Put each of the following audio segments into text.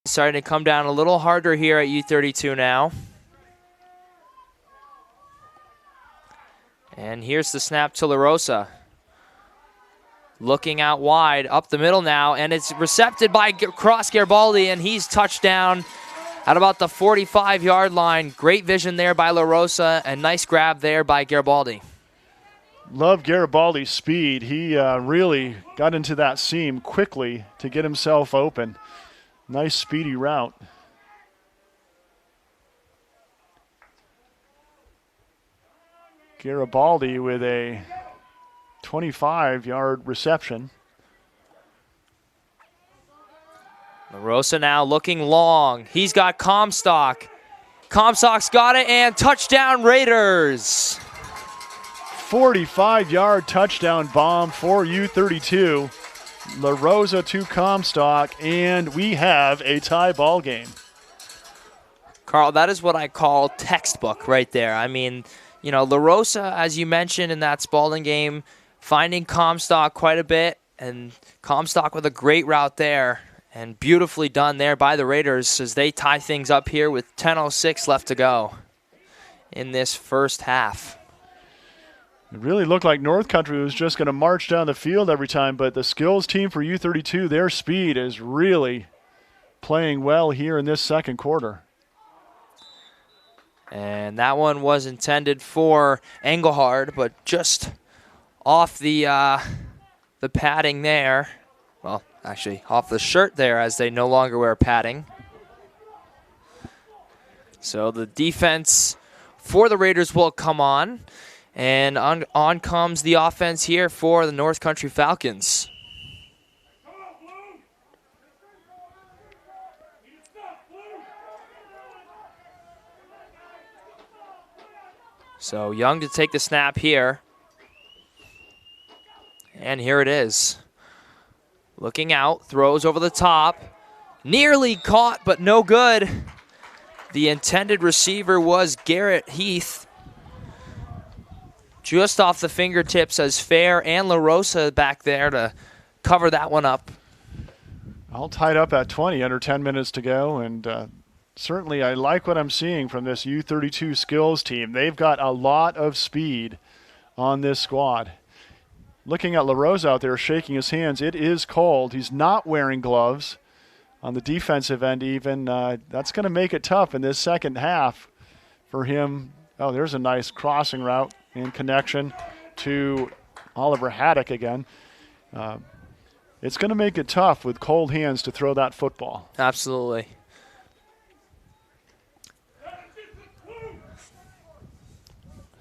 Starting to come down a little harder here at U-32 now. And here's the snap to La Rosa. Looking out wide, up the middle now, and it's recepted by Cross Garibaldi, and he's touched down at about the 45-yard line. Great vision there by La Rosa, and nice grab there by Garibaldi. Love Garibaldi's speed. He really got into that seam quickly to get himself open. Nice speedy route. Garibaldi with a 25-yard reception. La Rosa now looking long. He's got Comstock. Comstock's got it, and touchdown Raiders. 45-yard touchdown bomb for U-32. La Rosa to Comstock, and we have a tie ball game. Carl, that is what I call textbook right there. I mean, you know, La Rosa, as you mentioned in that Spalding game, finding Comstock quite a bit, and Comstock with a great route there, and beautifully done there by the Raiders as they tie things up here with 10:06 left to go in this first half. It really looked like North Country was just going to march down the field every time, but the skills team for U-32, their speed is really playing well here in this second quarter. And that one was intended for Engelhard, but just off the padding there. Well, actually, off the shirt there, as they no longer wear padding. So the defense for the Raiders will come on. And on comes the offense here for the North Country Falcons. So Young to take the snap here. And here it is. Looking out, throws over the top. Nearly caught, but no good. The intended receiver was Garrett Heath. Just off the fingertips as Fair and La Rosa back there to cover that one up. All tied up at 20, under 10 minutes to go, and certainly I like what I'm seeing from this U-32 skills team. They've got a lot of speed on this squad. Looking at La Rosa out there shaking his hands, it is cold. He's not wearing gloves on the defensive end even. That's going to make it tough in this second half for him. Oh, there's a nice crossing route in connection to Oliver Haddock again. It's going to make it tough with cold hands to throw that football. Absolutely.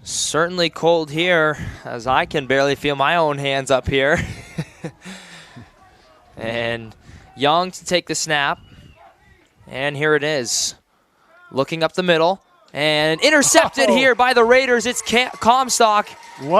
Certainly cold here, as I can barely feel my own hands up here. And Young to take the snap. And here it is. Looking up the middle. And intercepted here by the Raiders. It's Comstock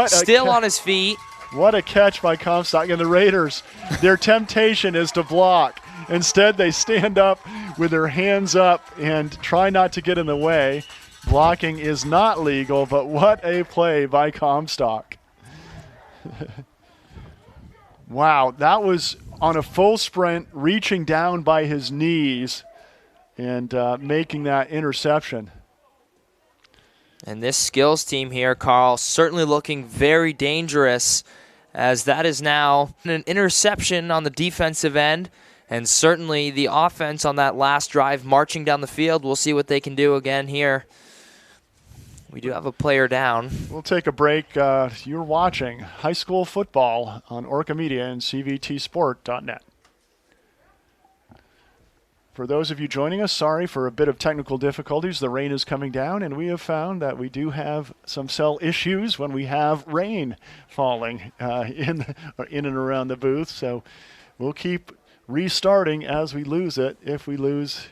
still on his feet. What a catch by Comstock. And the Raiders, their temptation is to block. Instead, they stand up with their hands up and try not to get in the way. Blocking is not legal, but what a play by Comstock. Wow, that was on a full sprint, reaching down by his knees and making that interception. And this skills team here, Carl, certainly looking very dangerous, as that is now an interception on the defensive end, and certainly the offense on that last drive marching down the field. We'll see what they can do again here. We do have a player down. We'll take a break. You're watching high school football on Orca Media and CVTsport.net. For those of you joining us, sorry for a bit of technical difficulties. The rain is coming down, and we have found that we do have some cell issues when we have rain falling in and around the booth. So we'll keep restarting as we lose it if we lose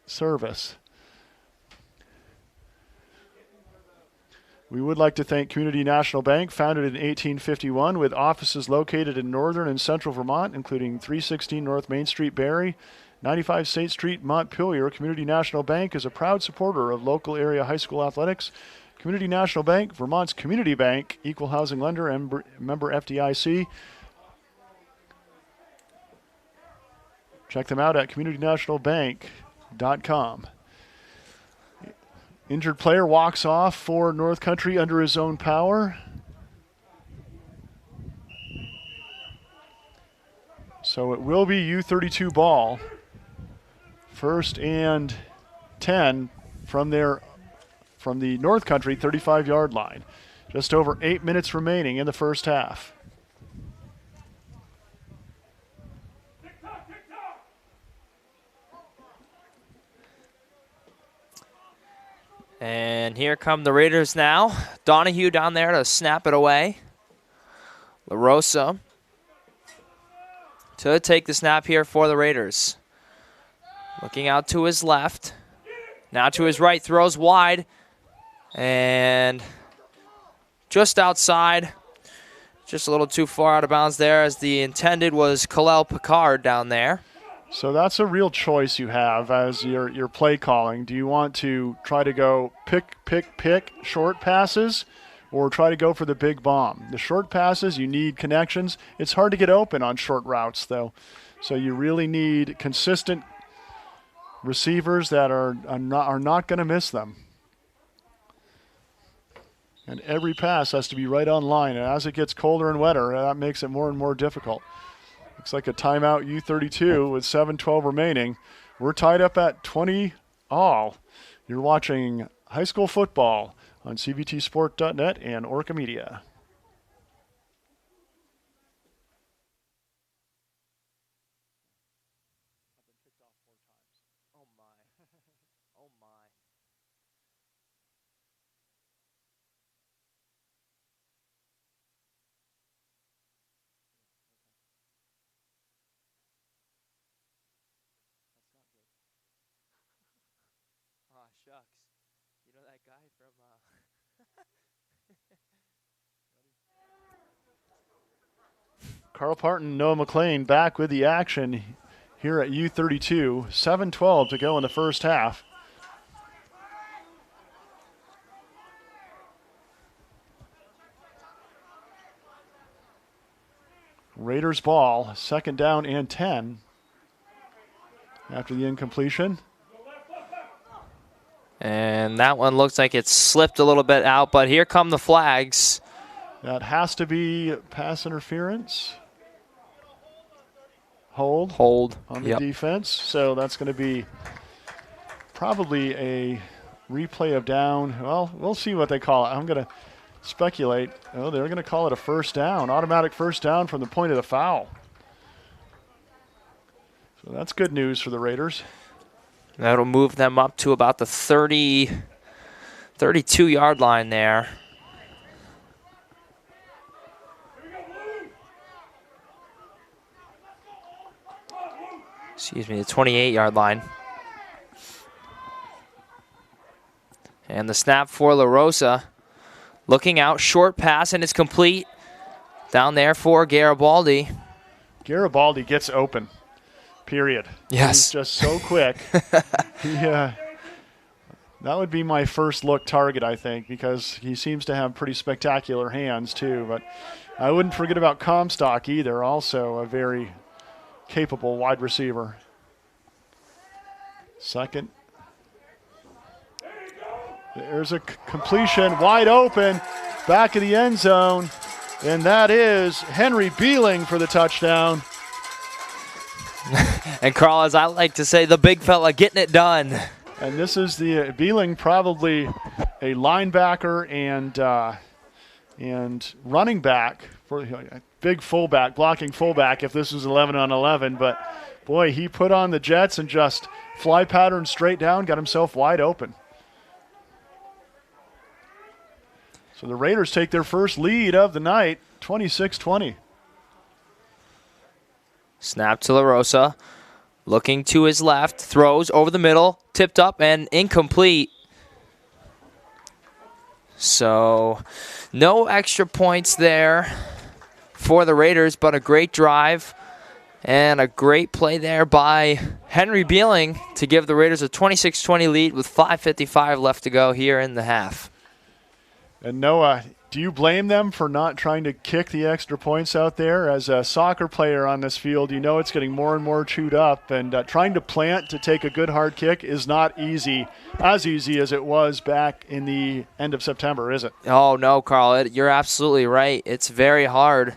service. We would like to thank Community National Bank, founded in 1851, with offices located in northern and central Vermont, including 316 North Main Street, Barrie, 95 State Street, Montpelier. Community National Bank is a proud supporter of local area high school athletics. Community National Bank, Vermont's community bank, equal housing lender, and member FDIC. Check them out at communitynationalbank.com. Injured player walks off for North Country under his own power. So it will be U-32 ball. 1st and 10 from the North Country 35-yard line. Just over 8 minutes remaining in the first half. And here come the Raiders now. Donahue down there to snap it away. LaRosa to take the snap here for the Raiders. Looking out to his left. Now to his right, throws wide. And just outside. Just a little too far out of bounds there, as the intended was Kalel Picard down there. So that's a real choice you have as your play calling. Do you want to try to go pick short passes, or try to go for the big bomb? The short passes, you need connections. It's hard to get open on short routes, though. So you really need consistent receivers that are not going to miss them. And every pass has to be right on line. And as it gets colder and wetter, that makes it more and more difficult. Looks like a timeout U-32 with 7:12 remaining. We're tied up at 20 all. You're watching high school football on cvtsport.net and Orca Media. Shucks. You know that guy from... Carl Parton, Noah McLean back with the action here at U-32. 7:12 to go in the first half. Raiders ball, 2nd down and 10 after the incompletion. And that one looks like it slipped a little bit out, but here come the flags. That has to be pass interference. Hold on the defense. So that's going to be probably a replay of down. Well, we'll see what they call it. I'm going to speculate. Oh, they're going to call it a first down, automatic first down from the point of the foul. So that's good news for the Raiders. That'll move them up to about the 32-yard line there. Excuse me, the 28-yard line. And the snap for LaRosa. Looking out, short pass, and it's complete. Down there for Garibaldi. Garibaldi gets open, period. Yes. He's just so quick. That would be my first look target, I think, because he seems to have pretty spectacular hands, too. But I wouldn't forget about Comstock either, also a very capable wide receiver. Second. There's a completion, wide open, back of the end zone, and that is Henry Beeling for the touchdown. And Carl, as I like to say, the big fella getting it done. And this is the Beeling, probably a linebacker and running back, for a big fullback, blocking fullback if this was 11 on 11. But, boy, he put on the Jets and just fly pattern straight down, got himself wide open. So the Raiders take their first lead of the night, 26-20. Snap to LaRosa. Looking to his left, throws over the middle, tipped up and incomplete. So no extra points there for the Raiders, but a great drive and a great play there by Henry Beeling to give the Raiders a 26-20 lead with 5:55 left to go here in the half. And Noah, Do you blame them for not trying to kick the extra points out there? As a soccer player on this field, you know it's getting more and more chewed up, and trying to plant to take a good hard kick is not easy, as easy as it was back in the end of September, is it? Oh, no, Carl, you're absolutely right. It's very hard.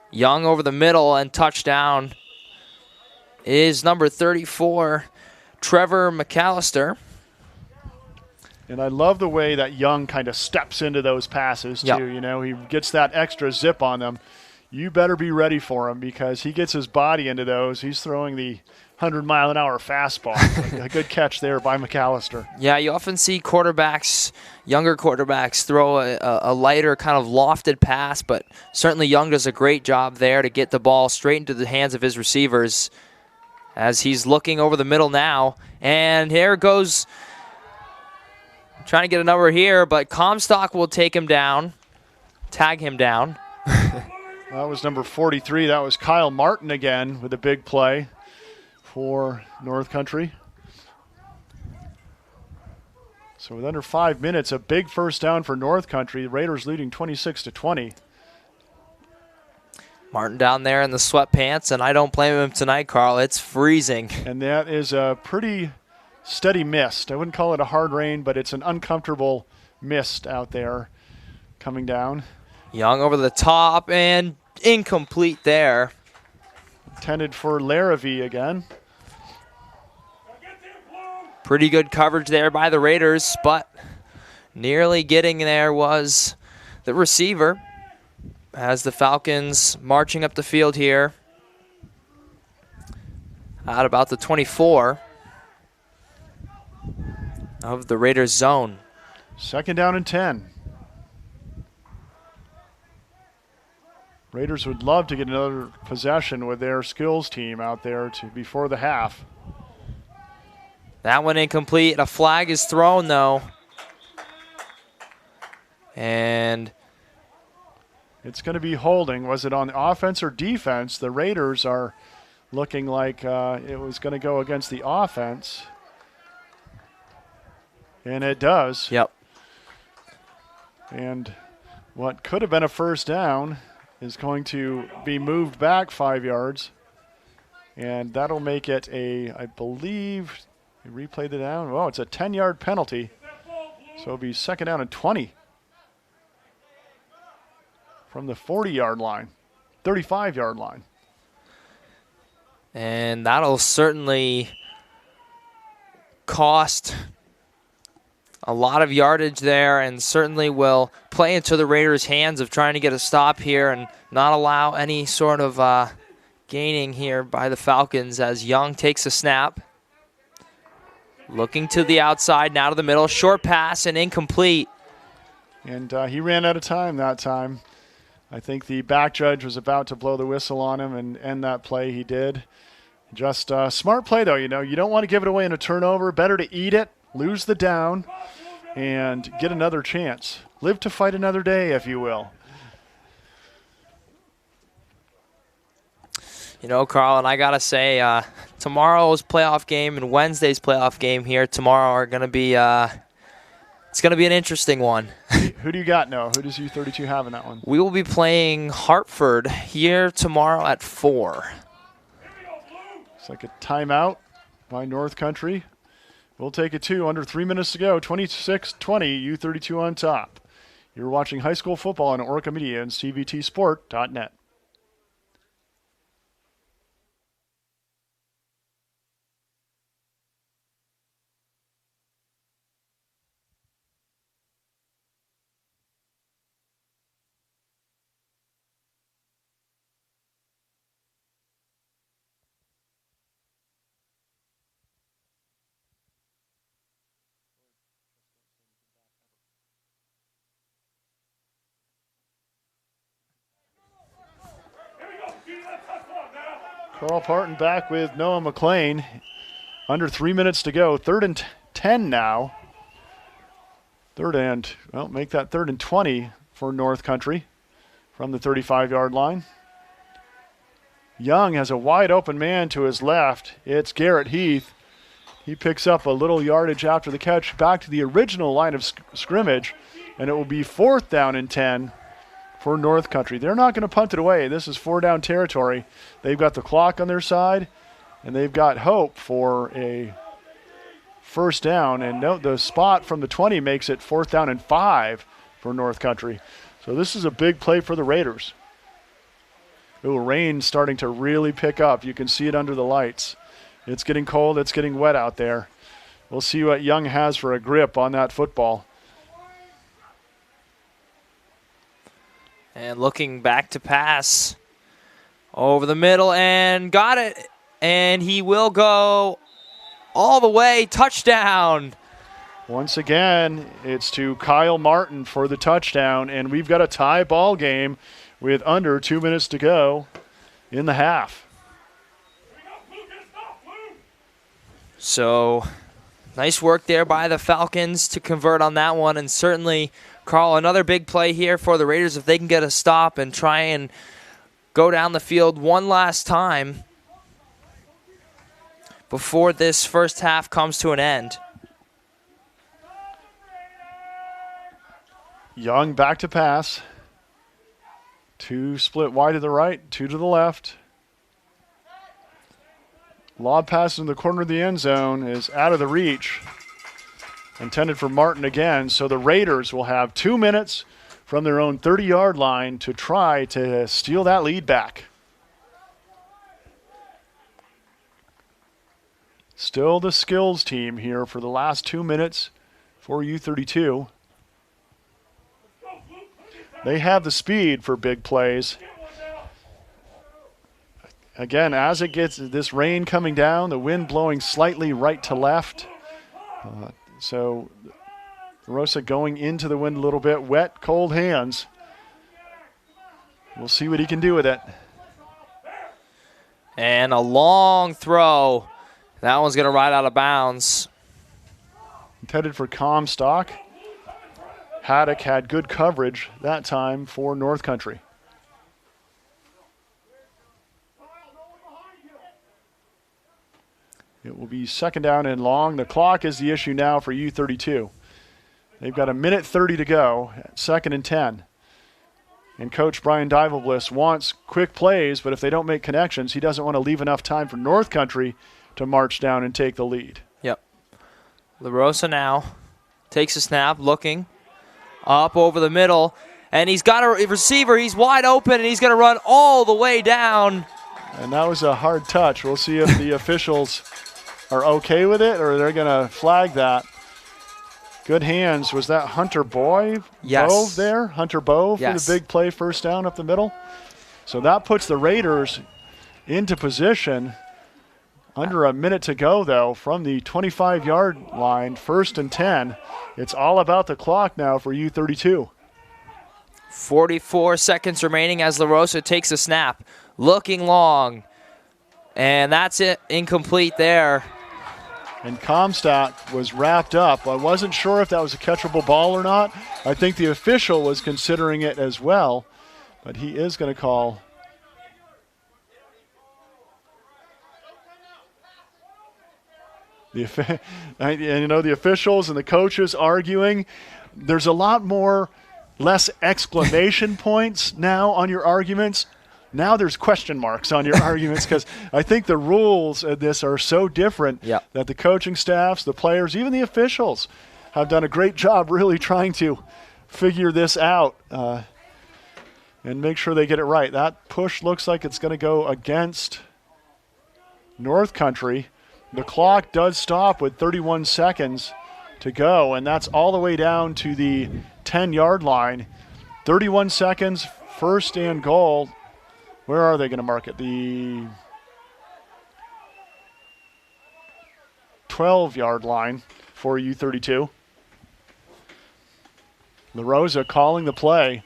Young over the middle and touchdown is number 34, Trevor McAllister. And I love the way that Young kind of steps into those passes, too. Yep. You know, he gets that extra zip on them. You better be ready for him because he gets his body into those. He's throwing the 100-mile-an-hour fastball. A good catch there by McAllister. Yeah, you often see quarterbacks, younger quarterbacks, throw a lighter kind of lofted pass, but certainly Young does a great job there to get the ball straight into the hands of his receivers as he's looking over the middle now. And here goes... Trying to get a number here, but Comstock will take him down, tag him down. That was number 43. That was Kyle Martin again with a big play for North Country. So with under 5 minutes, a big first down for North Country. The Raiders leading 26-20. Martin down there in the sweatpants, and I don't blame him tonight, Carl. It's freezing. And that is a pretty steady mist. I wouldn't call it a hard rain, but it's an uncomfortable mist out there coming down. Young over the top and incomplete there. Intended for Larrabee again. Pretty good coverage there by the Raiders, but nearly getting there was the receiver as the Falcons marching up the field here at about the 24 of the Raiders zone. Second down and 10. Raiders would love to get another possession with their skills team out there before the half. That one incomplete. A flag is thrown, though. And it's going to be holding. Was it on the offense or defense? The Raiders are looking like it was going to go against the offense. And it does. Yep. And what could have been a first down is going to be moved back 5 yards. And that'll make it I believe, replay the down. Oh, it's a 10-yard penalty. So it'll be second down and 20 from the 40-yard line, 35-yard line. And that'll certainly cost a lot of yardage there and certainly will play into the Raiders' hands of trying to get a stop here and not allow any sort of gaining here by the Falcons as Young takes a snap. Looking to the outside, now to the middle. Short pass and incomplete. And he ran out of time that time. I think the back judge was about to blow the whistle on him and end that play. He did. Just smart play, though. You know, you don't want to give it away in a turnover. Better to eat it, lose the down, and get another chance. Live to fight another day, if you will. You know, Carl, and I got to say, tomorrow's playoff game and Wednesday's playoff game here tomorrow are going to be it's going to be an interesting one. Who do you got, Noah? Who does U-32 have in that one? We will be playing Hartford here tomorrow at 4. It's like a timeout by North Country. We'll take it too. Under 3 minutes to go. 26-20, U-32 on top. You're watching high school football on Orca Media and CBTSport.net. Carl Parton back with Noah McLean. Under 3 minutes to go. 3rd and 10 now. Make that 3rd and 20 for North Country from the 35-yard line. Young has a wide open man to his left. It's Garrett Heath. He picks up a little yardage after the catch back to the original line of scrimmage. and it will be 4th down and 10 for North Country. They're not going to punt it away. This is 4-down territory. They've got the clock on their side, and they've got hope for a first down. And note the spot from the 20 makes it 4th down and 5 for North Country. So this is a big play for the Raiders. Ooh, rain's starting to really pick up. You can see it under the lights. It's getting cold. It's getting wet out there. We'll see what Young has for a grip on that football. And looking back to pass over the middle and got it. And he will go all the way. Touchdown. Once again, it's to Kyle Martin for the touchdown. And we've got a tie ball game with under 2 minutes to go in the half. So nice work there by the Falcons to convert on that one. And certainly, Carl, another big play here for the Raiders if they can get a stop and try and go down the field one last time before this first half comes to an end. Young back to pass. 2 split wide to the right, 2 to the left. Lob pass in the corner of the end zone is out of the reach. Intended for Martin again, so the Raiders will have 2 minutes from their own 30-yard line to try to steal that lead back. Still the skills team here for the last 2 minutes for U-32. They have the speed for big plays. Again, as it gets this rain coming down, the wind blowing slightly right to left. So Rosa going into the wind a little bit. Wet, cold hands. We'll see what he can do with it. And a long throw. That one's going to ride out of bounds. Intended for Comstock. Haddock had good coverage that time for North Country. It will be 2nd down and long. The clock is the issue now for U-32. They've got 1:30 to go at 2nd and 10. And Coach Brian Divalbliss wants quick plays, but if they don't make connections, he doesn't want to leave enough time for North Country to march down and take the lead. Yep. LaRosa now takes a snap, looking up over the middle, and he's got a receiver. He's wide open, and he's going to run all the way down. And that was a hard touch. We'll see if the officials are okay with it or they're going to flag that. Good hands. Was that Hunter Bove there? Hunter Bove for the big play, first down up the middle. So that puts the Raiders into position. Under a minute to go, though, from the 25-yard line, 1st and 10. It's all about the clock now for U-32. 44 seconds remaining as LaRosa takes a snap. Looking long. And that's it. Incomplete there. And Comstock was wrapped up. I wasn't sure if that was a catchable ball or not. I think the official was considering it as well. But he is going to call. And you know, the officials and the coaches arguing. There's a lot less exclamation points now on your arguments. Now there's question marks on your arguments because I think the rules of this are so different that the coaching staffs, the players, even the officials have done a great job really trying to figure this out and make sure they get it right. That push looks like it's going to go against North Country. The clock does stop with 31 seconds to go, and that's all the way down to the 10-yard line. 31 seconds, 1st and goal. Where are they going to mark it? The 12-yard line for U-32. LaRosa calling the play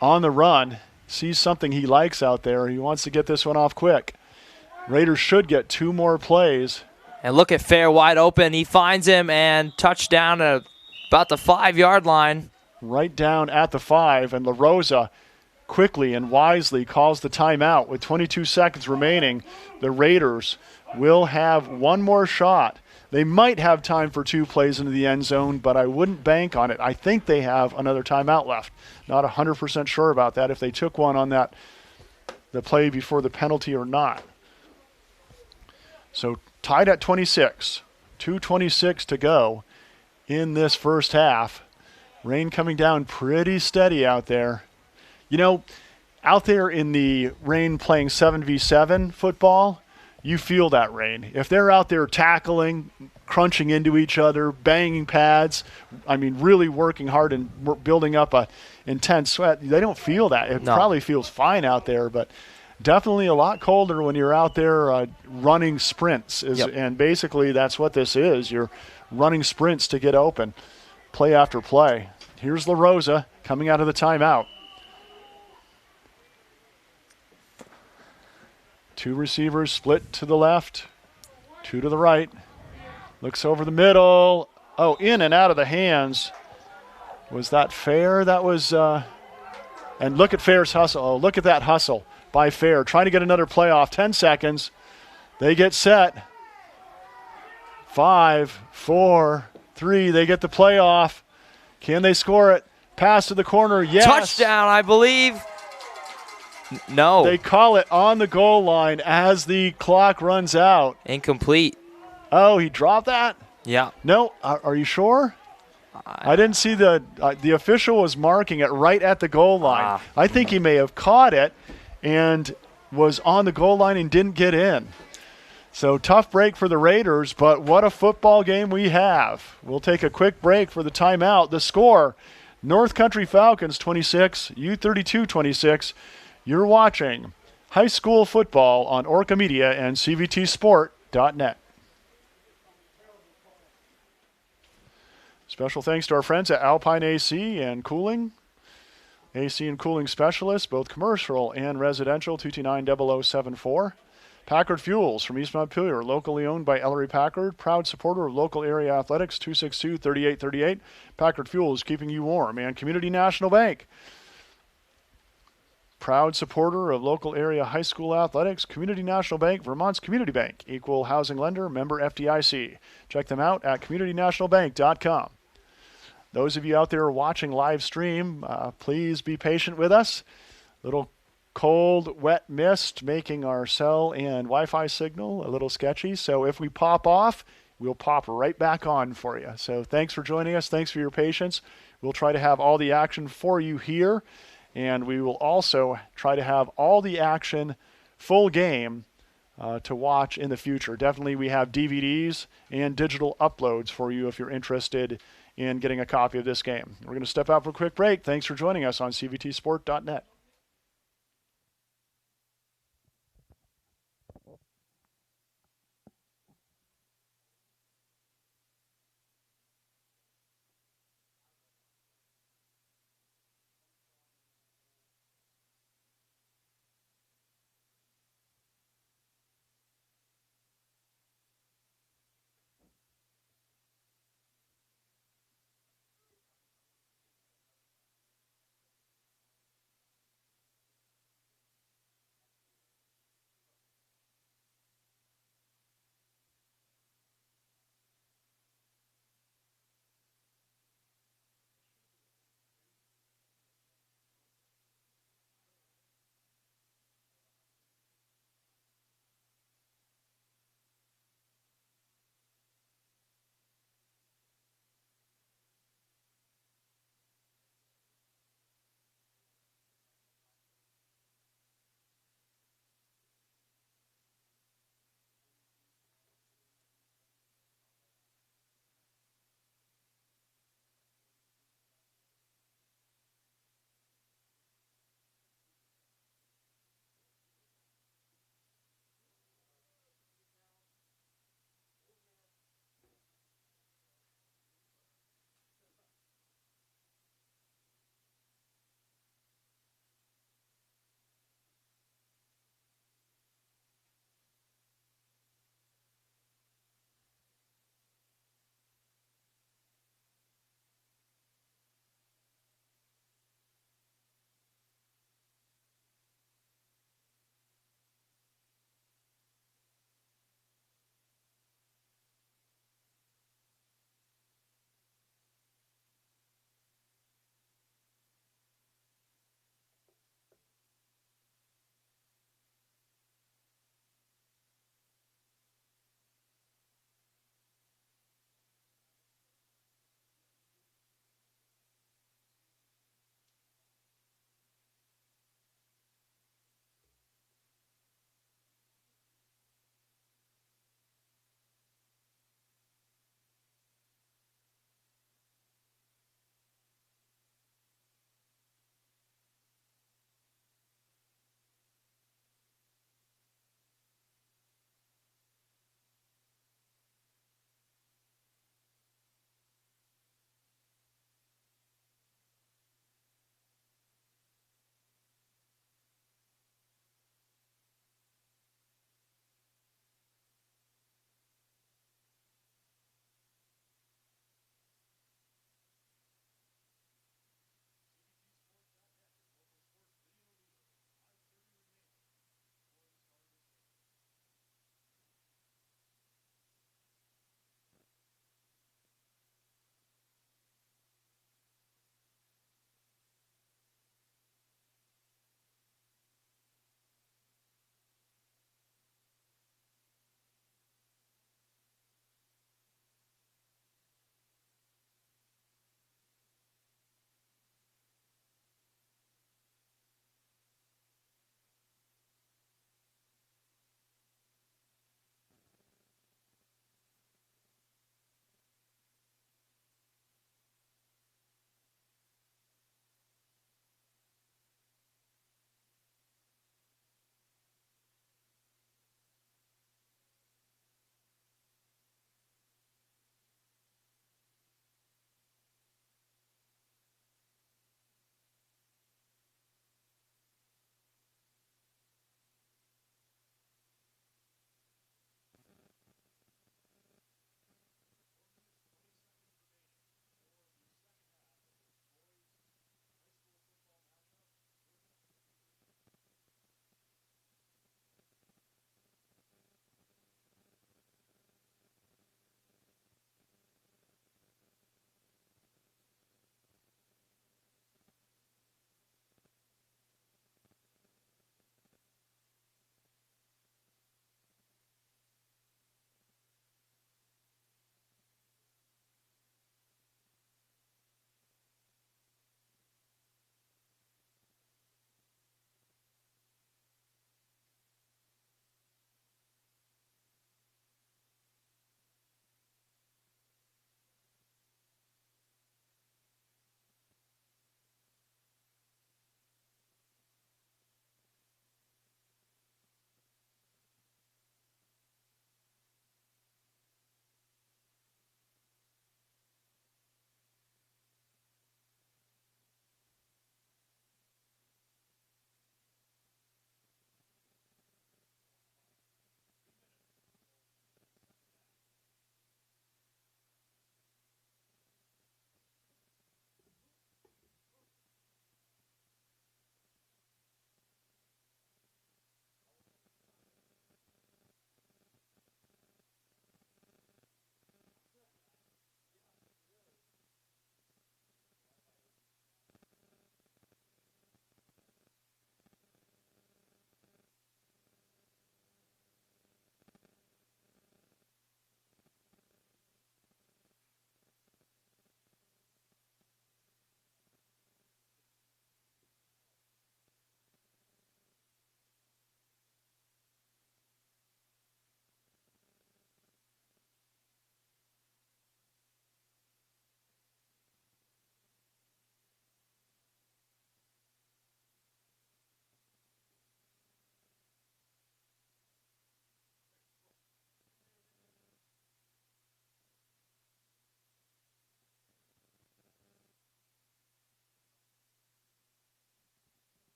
on the run. Sees something he likes out there. He wants to get this one off quick. Raiders should get 2 more plays. And look at Fair wide open. He finds him and touchdown at about the 5-yard line. Right down at the 5, and LaRosa quickly and wisely calls the timeout with 22 seconds remaining. The Raiders will have one more shot They might have time for 2 plays into the end zone, but I wouldn't bank on it. I think they have another timeout left. Not 100% sure about that, if they took one on the play before the penalty or not. So tied at 26. 2:26 to go in this first half. Rain coming down pretty steady out there. You know, out there in the rain playing 7v7 football, you feel that rain. If they're out there tackling, crunching into each other, banging pads, I mean, really working hard and building up a intense sweat, they don't feel that. It probably feels fine out there, but definitely a lot colder when you're out there running sprints. And basically that's what this is. You're running sprints to get open, play after play. Here's LaRosa coming out of the timeout. 2 receivers split to the left, 2 to the right. Looks over the middle. Oh, in and out of the hands. Was that Fair? That was, and look at Fair's hustle. Oh, look at that hustle by Fair. Trying to get another play off. 10 seconds. They get set. 5, 4, 3. They get the play off. Can they score it? Pass to the corner. Yes. Touchdown, I believe. No. They call it on the goal line as the clock runs out. Incomplete. Oh, he dropped that? Yeah. No, are you sure? I didn't see the official was marking it right at the goal line. I think he may have caught it and was on the goal line and didn't get in. So tough break for the Raiders, but what a football game we have. We'll take a quick break for the timeout. The score, North Country Falcons 26, U-32 26. You're watching high school football on Orca Media and CVTsport.net. Special thanks to our friends at Alpine AC and Cooling. AC and Cooling Specialists, both commercial and residential, 229-0074. Packard Fuels from East Montpelier, locally owned by Ellery Packard, proud supporter of local area athletics, 262-3838. Packard Fuels, keeping you warm. And Community National Bank, proud supporter of local area high school athletics. Community National Bank, Vermont's community bank, equal housing lender, member FDIC. Check them out at communitynationalbank.com. Those of you out there watching live stream, please be patient with us. Little cold, wet mist making our cell and Wi-Fi signal a little sketchy. So if we pop off, we'll pop right back on for you. So thanks for joining us. Thanks for your patience. We'll try to have all the action for you here. And we will also try to have all the action, full game, to watch in the future. Definitely we have DVDs and digital uploads for you if you're interested in getting a copy of this game. We're going to step out for a quick break. Thanks for joining us on CVTsport.net.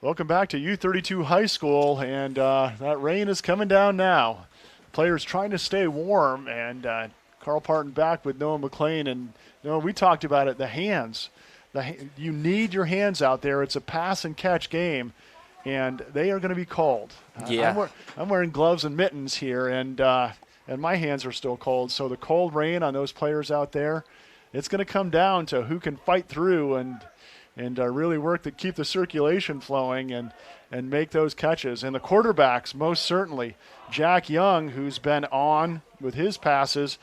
Welcome back to U-32 High School, and that rain is coming down now. Players trying to stay warm, and Carl Parton back with Noah McLean. And Noah, we talked about it, the hands. You need your hands out there. It's a pass and catch game, and they are going to be cold. Yeah. I'm wearing gloves and mittens here, and my hands are still cold. So the cold rain on those players out there, it's going to come down to who can fight through and really work to keep the circulation flowing and make those catches. And the quarterbacks, most certainly. Jack Young, who's been on with his passes,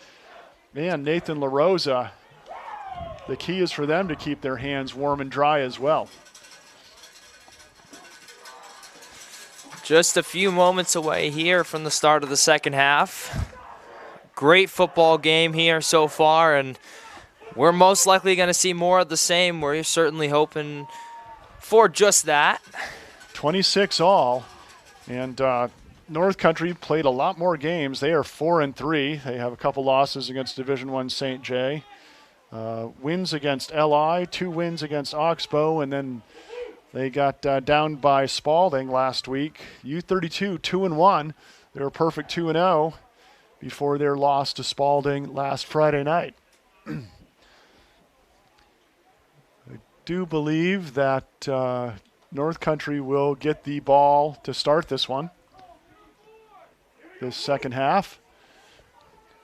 and Nathan LaRosa. The key is for them to keep their hands warm and dry as well. Just a few moments away here from the start of the second half. Great football game here so far, and we're most likely going to see more of the same. We're certainly hoping for just that. 26 all, and North Country played a lot more games. They are 4-3. They have a couple losses against Division I St. J. Wins against LI, 2 wins against Oxbow, and then they got down by Spalding last week. U-32, 2-1. They were perfect 2-0 before their loss to Spalding last Friday night. I do believe that North Country will get the ball to start this one, this second half.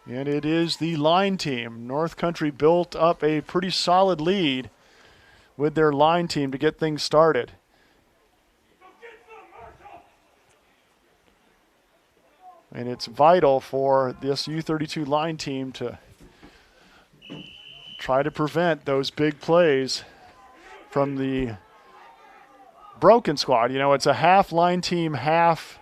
And it is the line team. North Country built up a pretty solid lead with their line team to get things started. And it's vital for this U-32 line team to try to prevent those big plays from the broken squad. You know, it's a half line team, half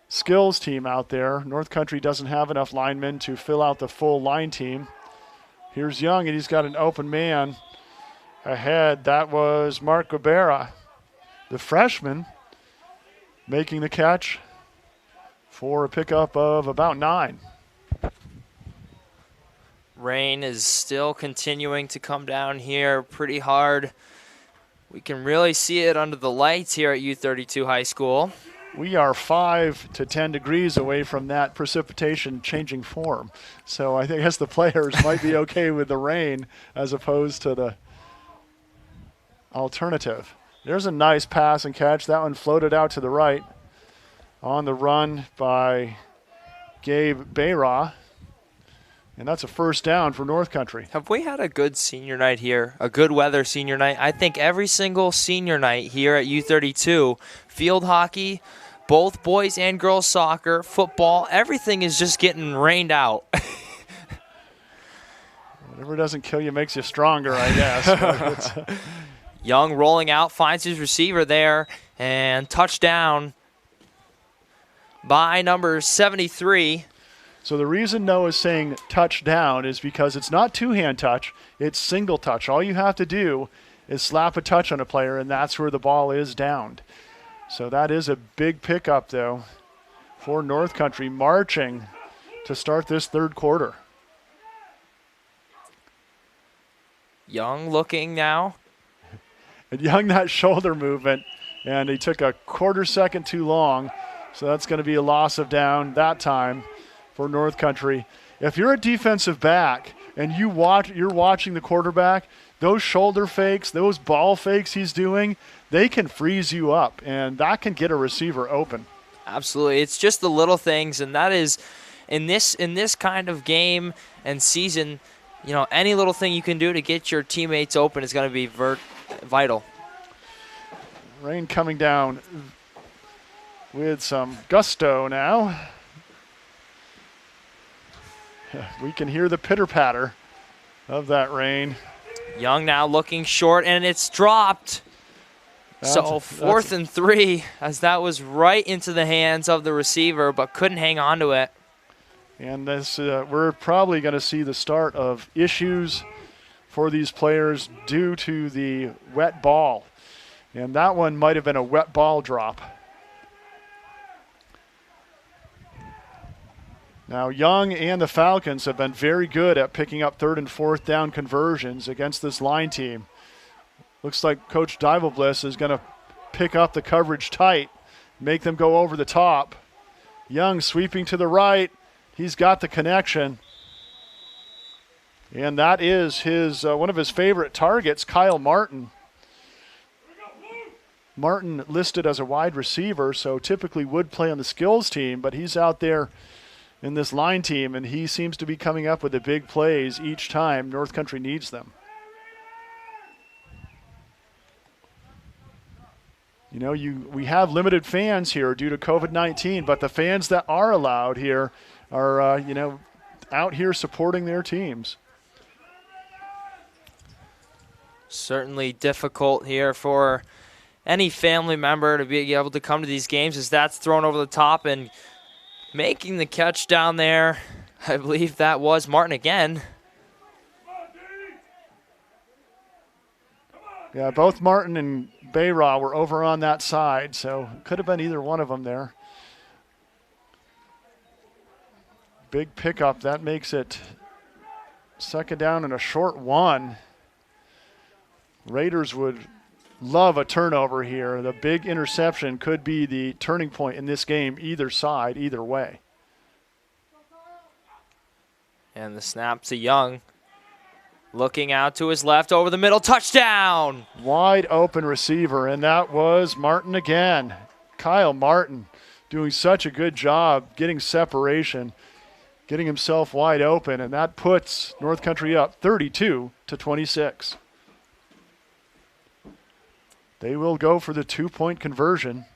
skills team out there. North Country doesn't have enough linemen to fill out the full line team. Here's Young, and he's got an open man ahead. That was Mark Guevara, the freshman, making the catch for a pickup of about 9. Rain is still continuing to come down here pretty hard. We can really see it under the lights here at U-32 High School. We are 5 to 10 degrees away from that precipitation changing form. So I guess the players might be okay with the rain as opposed to the alternative. There's a nice pass and catch. That one floated out to the right on the run by Gabe Bayra. And that's a first down for North Country. Have we had a good senior night here, a good weather senior night? I think every single senior night here at U-32, field hockey, both boys and girls soccer, football, everything is just getting rained out. Whatever doesn't kill you makes you stronger, I guess. Young rolling out, finds his receiver there, and touchdown by number 73. So the reason Noah's saying touchdown is because it's not two-hand touch, it's single touch. All you have to do is slap a touch on a player, and that's where the ball is downed. So that is a big pickup, though, for North Country, marching to start this third quarter. Young looking now. And Young, that shoulder movement, and he took a quarter second too long, so that's going to be a loss of down that time for North Country. If you're a defensive back and you're watching the quarterback, those shoulder fakes, those ball fakes he's doing, they can freeze you up, and that can get a receiver open. Absolutely. It's just the little things, and that is in this kind of game and season, you know, any little thing you can do to get your teammates open is going to be vital. Rain coming down with some gusto now. We can hear the pitter-patter of that rain. Young now looking short, and it's dropped. So fourth and 3, as that was right into the hands of the receiver, but couldn't hang on to it. And this, we're probably going to see the start of issues for these players due to the wet ball. And that one might have been a wet ball drop. Now, Young and the Falcons have been very good at picking up third and fourth down conversions against this line team. Looks like Coach Divalbliss is going to pick up the coverage tight, make them go over the top. Young sweeping to the right. He's got the connection. And that is his one of his favorite targets, Kyle Martin. Martin listed as a wide receiver, so typically would play on the skills team, but he's out there in this line team, and he seems to be coming up with the big plays each time North Country needs them. You know, we have limited fans here due to COVID-19, but the fans that are allowed here are, out here supporting their teams. Certainly difficult here for any family member to be able to come to these games as that's thrown over the top and making the catch down there. I believe that was Martin again. Yeah, both Martin and Bayraw were over on that side, so could have been either one of them there. Big pickup. That makes it second down and a short one. Raiders would love a turnover here. The big interception could be the turning point in this game, either side, either way. And the snap to Young. Looking out to his left over the middle. Touchdown! Wide open receiver, and that was Martin again. Kyle Martin doing such a good job getting separation, getting himself wide open, and that puts North Country up 32-26. They will go for the 2-point conversion.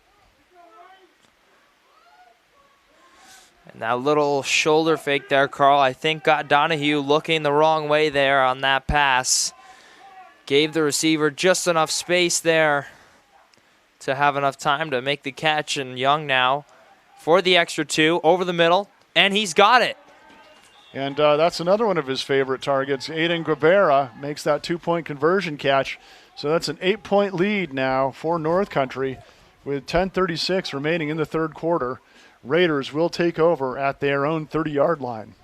And that little shoulder fake there, Carl, I think got Donahue looking the wrong way there on that pass. Gave the receiver just enough space there to have enough time to make the catch. And Young now for the extra 2 over the middle, and he's got it. And that's another one of his favorite targets. Aiden Guevara makes that 2-point conversion catch. So that's an 8-point lead now for North Country with 10:36 remaining in the third quarter. Raiders will take over at their own 30-yard line.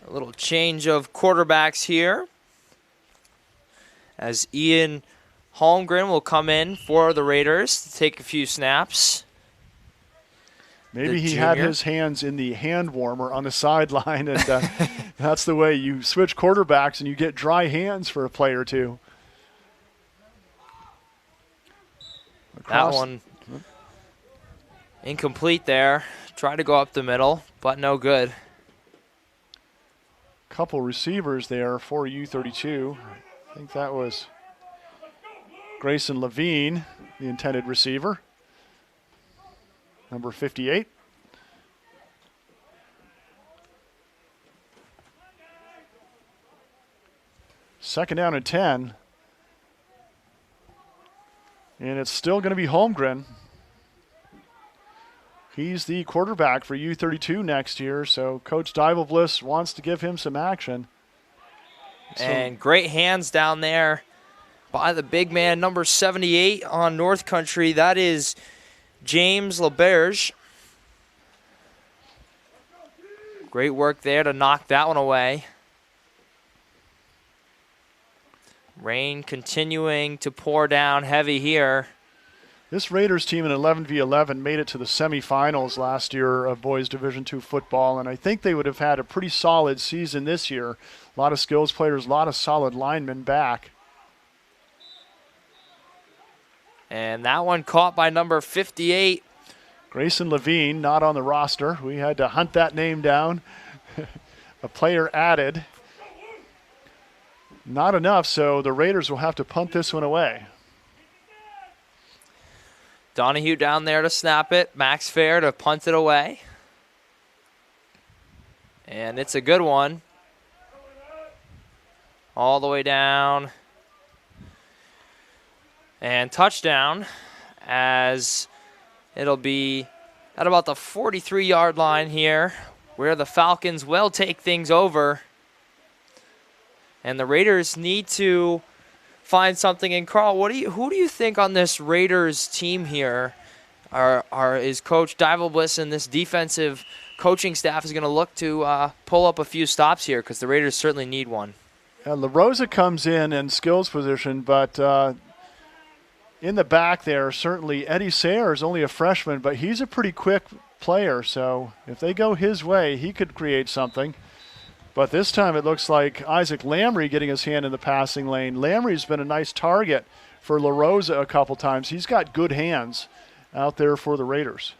A little change of quarterbacks here as Ian Holmgren will come in for the Raiders to take a few snaps. Maybe he had his hands in the hand warmer on the sideline, and that's the way you switch quarterbacks and you get dry hands for a play or two. That one incomplete there. Tried to go up the middle, but no good. Couple receivers there for U-32. I think that was Grayson Levine, the intended receiver. Number 58. Second down and 10. And it's still going to be Holmgren. He's the quarterback for U-32 next year, so Coach Divalbliss wants to give him some action. And great hands down there by the big man, number 78 on North Country. That is James LeBerge. Great work there to knock that one away. Rain continuing to pour down heavy here. This Raiders team in 11v11 made it to the semifinals last year of boys Division II football, and I think they would have had a pretty solid season this year. A lot of skills players, a lot of solid linemen back. And that one caught by number 58. Grayson Levine, not on the roster. We had to hunt that name down. A player added. Not enough, so the Raiders will have to punt this one away. Donahue down there to snap it. Max Fair to punt it away. And it's a good one. All the way down. And touchdown, as it'll be at about the 43-yard line here, where the Falcons will take things over. And the Raiders need to find something. And Carl, who do you think on this Raiders team here is Coach Divalbliss and this defensive coaching staff is going to look to pull up a few stops here, because the Raiders certainly need one? La Rosa comes in skills position, but in the back there, certainly Eddie Sayre is only a freshman, but he's a pretty quick player. So if they go his way, he could create something. But this time it looks like Isaac Lamry getting his hand in the passing lane. Lamry's been a nice target for La Rosa a couple times. He's got good hands out there for the Raiders.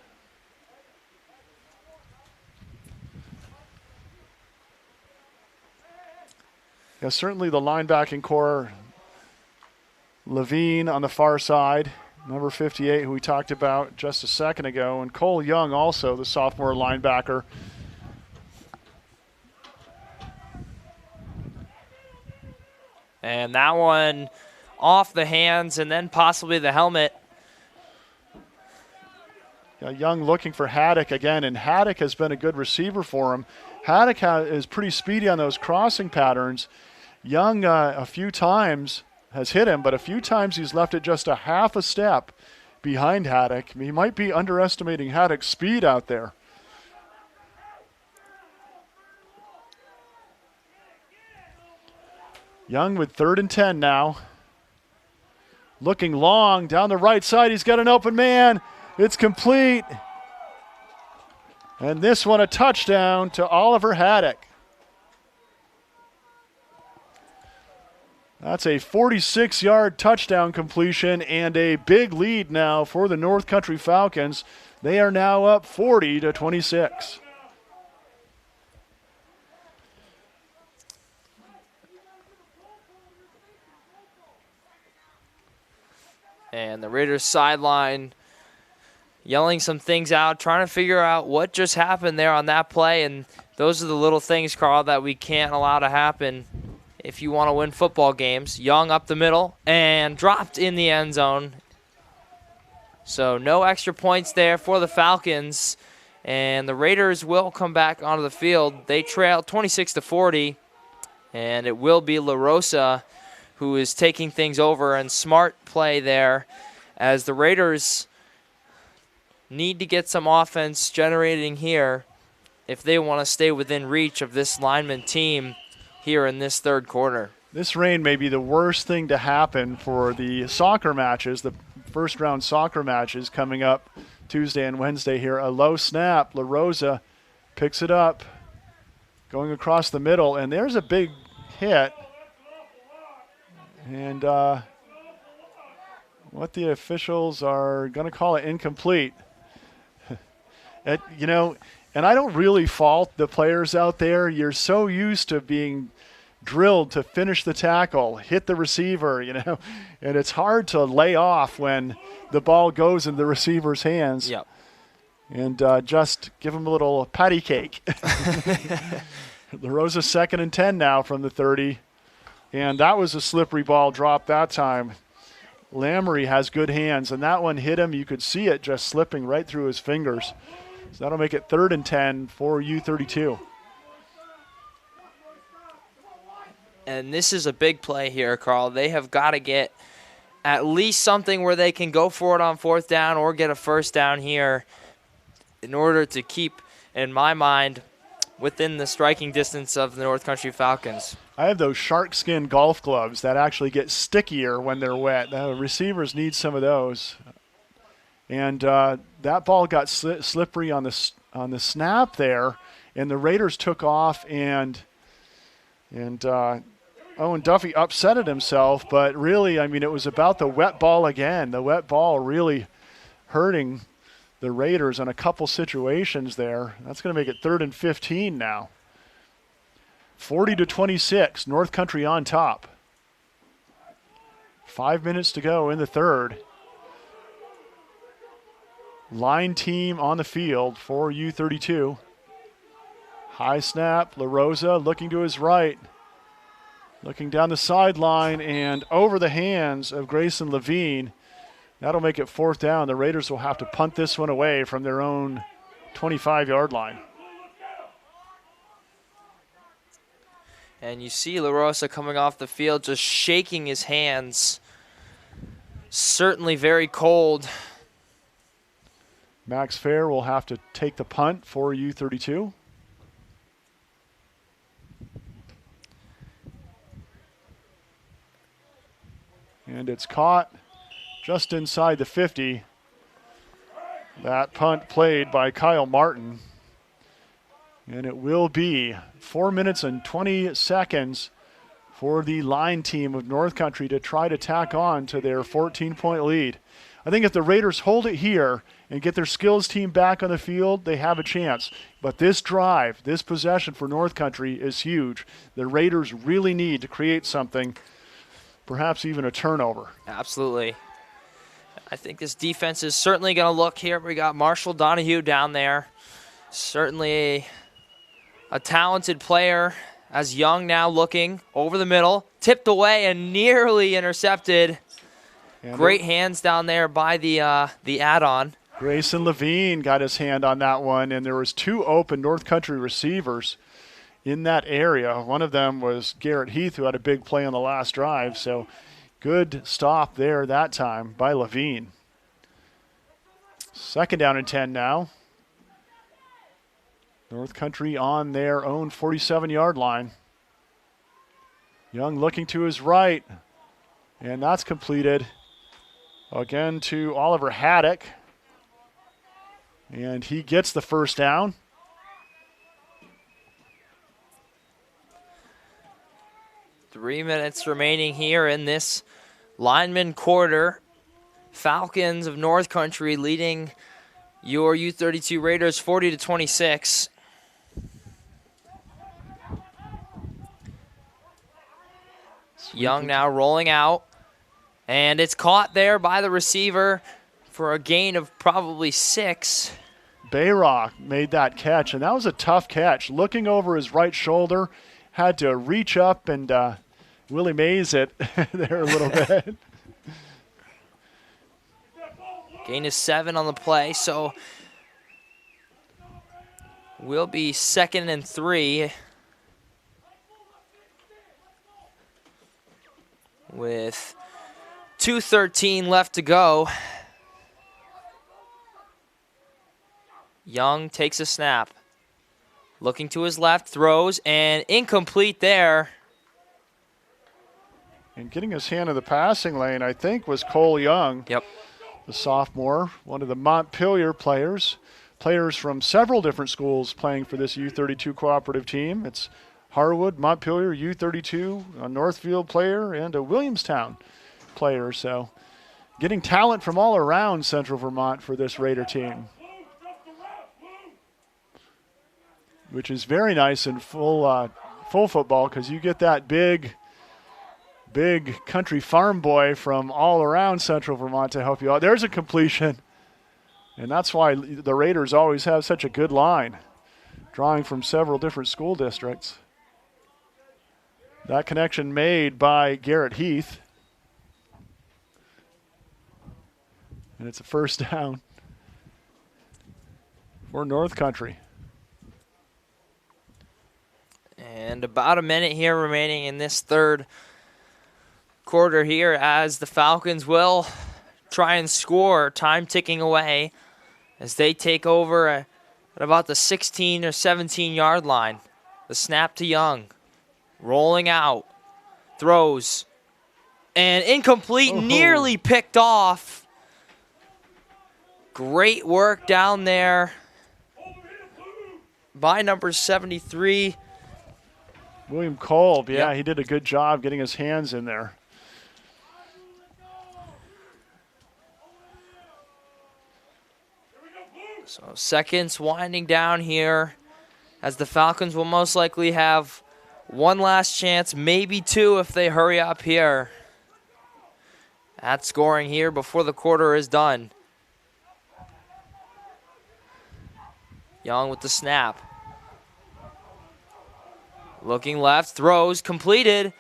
Yeah, certainly the linebacking core, Levine on the far side, number 58, who we talked about just a second ago, and Cole Young also, the sophomore linebacker. And that one off the hands and then possibly the helmet. Yeah, Young looking for Haddock again, and Haddock has been a good receiver for him. Haddock is pretty speedy on those crossing patterns. Young a few times has hit him, but a few times he's left it just a half a step behind Haddock. He might be underestimating Haddock's speed out there. Young with 3rd and 10 now. Looking long down the right side. He's got an open man. It's complete. And this one a touchdown to Oliver Haddock. That's a 46-yard touchdown completion and a big lead now for the North Country Falcons. They are now up 40-26. And the Raiders sideline yelling some things out, trying to figure out what just happened there on that play. And those are the little things, Carl, that we can't allow to happen if you want to win football games. Young up the middle and dropped in the end zone. So no extra points there for the Falcons. And the Raiders will come back onto the field. They trail 26-40. And it will be La Rosa who is taking things over. And smart play there as the Raiders need to get some offense generating here if they want to stay within reach of this lineman team here in this third quarter. This rain may be the worst thing to happen for the soccer matches, the first-round soccer matches coming up Tuesday and Wednesday here. A low snap. La Rosa picks it up, going across the middle, and there's a big hit. And what the officials are going to call it incomplete. And I don't really fault the players out there. You're so used to being drilled to finish the tackle, hit the receiver, and it's hard to lay off when the ball goes in the receiver's hands. Yep. And just give them a little patty cake. La Rosa 2nd and 10 now from the 30. And that was a slippery ball drop that time. Lamry has good hands, and that one hit him. You could see it just slipping right through his fingers. So that'll make it 3rd and 10 for U-32. And this is a big play here, Carl. They have got to get at least something where they can go for it on 4th down or get a first down here in order to keep, in my mind, within the striking distance of the North Country Falcons. I have those shark skin golf gloves that actually get stickier when they're wet. The receivers need some of those. And that ball got slippery on the snap there, and the Raiders took off, and Owen Duffy upsetted himself. But really, I mean, it was about the wet ball again. The wet ball really hurting the Raiders in a couple situations there. That's going to make it 3rd and 15 now. 40-26, North Country on top. 5 minutes to go in the third. Line team on the field for U-32. High snap, La Rosa looking to his right. Looking down the sideline and over the hands of Grayson Levine. That'll make it 4th down. The Raiders will have to punt this one away from their own 25-yard line. And you see La Rosa coming off the field just shaking his hands. Certainly very cold. Max Fair will have to take the punt for U-32. And it's caught just inside the 50. That punt played by Kyle Martin. And it will be 4 minutes and 20 seconds for the line team of North Country to try to tack on to their 14-point lead. I think if the Raiders hold it here and get their skills team back on the field, they have a chance. But this drive, this possession for North Country is huge. The Raiders really need to create something, perhaps even a turnover. Absolutely. I think this defense is certainly going to look here. We got Marshall Donahue down there. Certainly a talented player, as Young now looking over the middle. Tipped away and nearly intercepted. And great hands down there by the add-on. Grayson Levine got his hand on that one, and there was 2 open North Country receivers in that area. One of them was Garrett Heath, who had a big play on the last drive. So good stop there that time by Levine. 2nd down and 10 now. North Country on their own 47-yard line. Young looking to his right, and that's completed. Again to Oliver Haddock. And he gets the first down. Three minutes remaining here in this lineman quarter. Falcons of North Country leading your U-32 Raiders 40-26. Young now rolling out. And it's caught there by the receiver for a gain of probably 6. Bayrock made that catch, and that was a tough catch. Looking over his right shoulder, had to reach up and Willie Mays it there a little bit. Gain of 7 on the play, so will be 2nd and 3. With 2:13 left to go. Young takes a snap. Looking to his left, throws, and incomplete there. And getting his hand in the passing lane, I think, was Cole Young. Yep. The sophomore, one of the Montpelier players. Players from several different schools playing for this U-32 cooperative team. It's Harwood, Montpelier, U-32, a Northfield player, and a Williamstown player. So getting talent from all around Central Vermont for this Raider team, which is very nice in full football, because you get that big country farm boy from all around Central Vermont to help you out. There's a completion, and that's why the Raiders always have such a good line, drawing from several different school districts. That connection made by Garrett Heath. And it's a first down for North Country. And about a minute here remaining in this third quarter here, as the Falcons will try and score. Time ticking away as they take over at about the 16 or 17-yard line. The snap to Young. Rolling out. Throws. And incomplete, nearly picked off. Great work down there by number 73. William Kolb, yeah, Yep. He did a good job getting his hands in there. So seconds winding down here, as the Falcons will most likely have one last chance, maybe 2 if they hurry up here at scoring here before the quarter is done. Young with the snap. Looking left, throws, completed,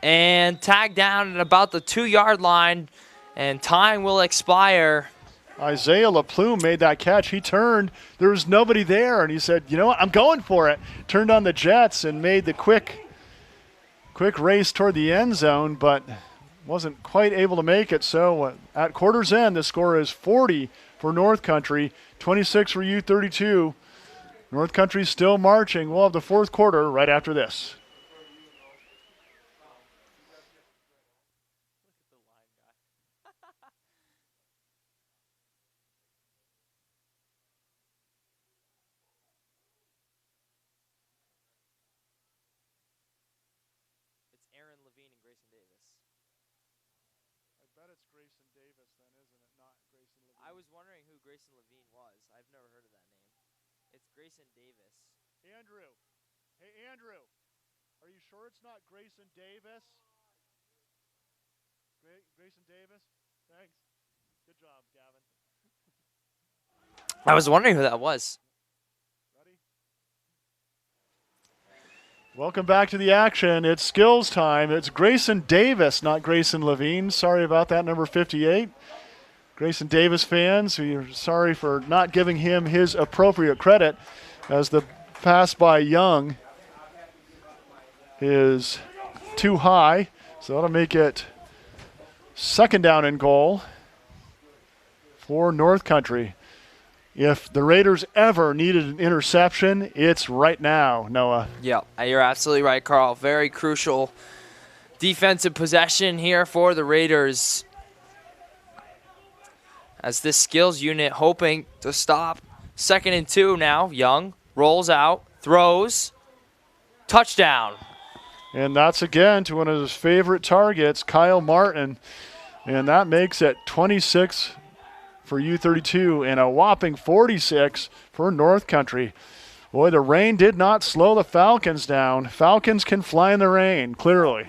and tagged down at about the 2-yard line, and time will expire. Isaiah LaPlume made that catch. He turned. There was nobody there, and he said, you know what, I'm going for it. Turned on the jets and made the quick race toward the end zone, but wasn't quite able to make it. So at quarter's end, the score is 40 for North Country, 26 for U-32. North Country still marching. We'll have the fourth quarter right after this. I was wondering who Grayson Levine was. I've never heard of that name. It's Grayson Davis. Andrew. Hey, Andrew. Are you sure it's not Grayson Davis? Grayson Davis? Thanks. Good job, Gavin. I was wondering who that was. Ready? Welcome back to the action. It's skills time. It's Grayson Davis, not Grayson Levine. Sorry about that, number 58. Grayson Davis fans, we are sorry for not giving him his appropriate credit, as the pass by Young is too high. So that'll make it second down and goal for North Country. If the Raiders ever needed an interception, it's right now, Noah. Yeah, you're absolutely right, Carl. Very crucial defensive possession here for the Raiders, as this skills unit hoping to stop. 2nd and 2 now. Young rolls out, throws, touchdown. And that's again to one of his favorite targets, Kyle Martin. And that makes it 26 for U-32 and a whopping 46 for North Country. Boy, the rain did not slow the Falcons down. Falcons can fly in the rain, clearly.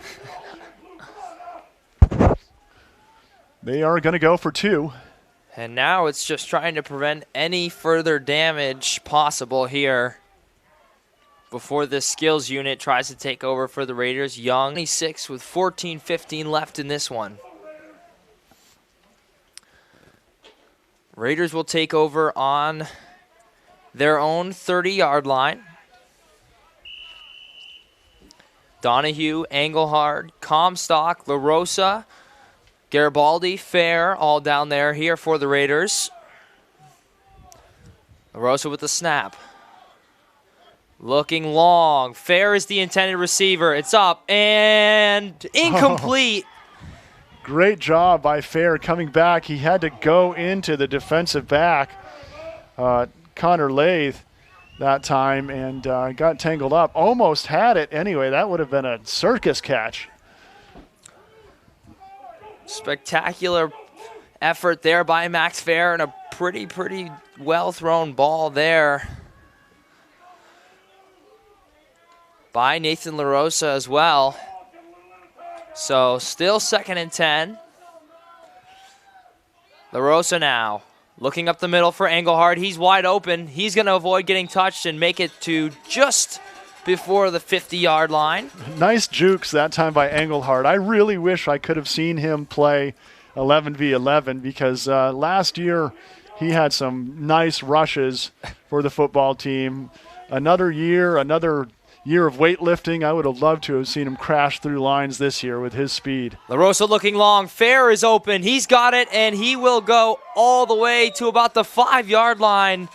They are going to go for 2. And now it's just trying to prevent any further damage possible here before this skills unit tries to take over for the Raiders. Young, 26 with 14:15 left in this one. Raiders will take over on their own 30-yard line. Donahue, Engelhard, Comstock, LaRosa, Garibaldi, Fair, all down there here for the Raiders. LaRosa with the snap. Looking long. Fair is the intended receiver. It's up and incomplete. Great job by Fair coming back. He had to go into the defensive back, Connor Lathe, that time, and got tangled up. Almost had it anyway. That would have been a circus catch. Spectacular effort there by Max Fair, and a pretty well-thrown ball there by Nathan LaRosa as well. So still 2nd and 10. LaRosa now looking up the middle for Engelhard. He's wide open. He's going to avoid getting touched and make it to just before the 50-yard line. Nice jukes that time by Engelhard. I really wish I could have seen him play 11v11 because last year he had some nice rushes for the football team. Another year of weightlifting. I would have loved to have seen him crash through lines this year with his speed. LaRosa looking long. Fair is open. He's got it, and he will go all the way to about the 5-yard line.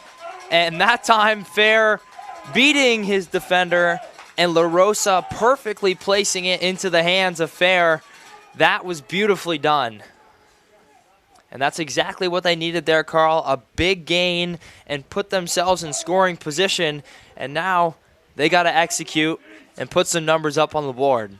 And that time, Fair beating his defender, and LaRosa perfectly placing it into the hands of Fair. That was beautifully done. And that's exactly what they needed there, Carl. A big gain and put themselves in scoring position. And now they got to execute and put some numbers up on the board.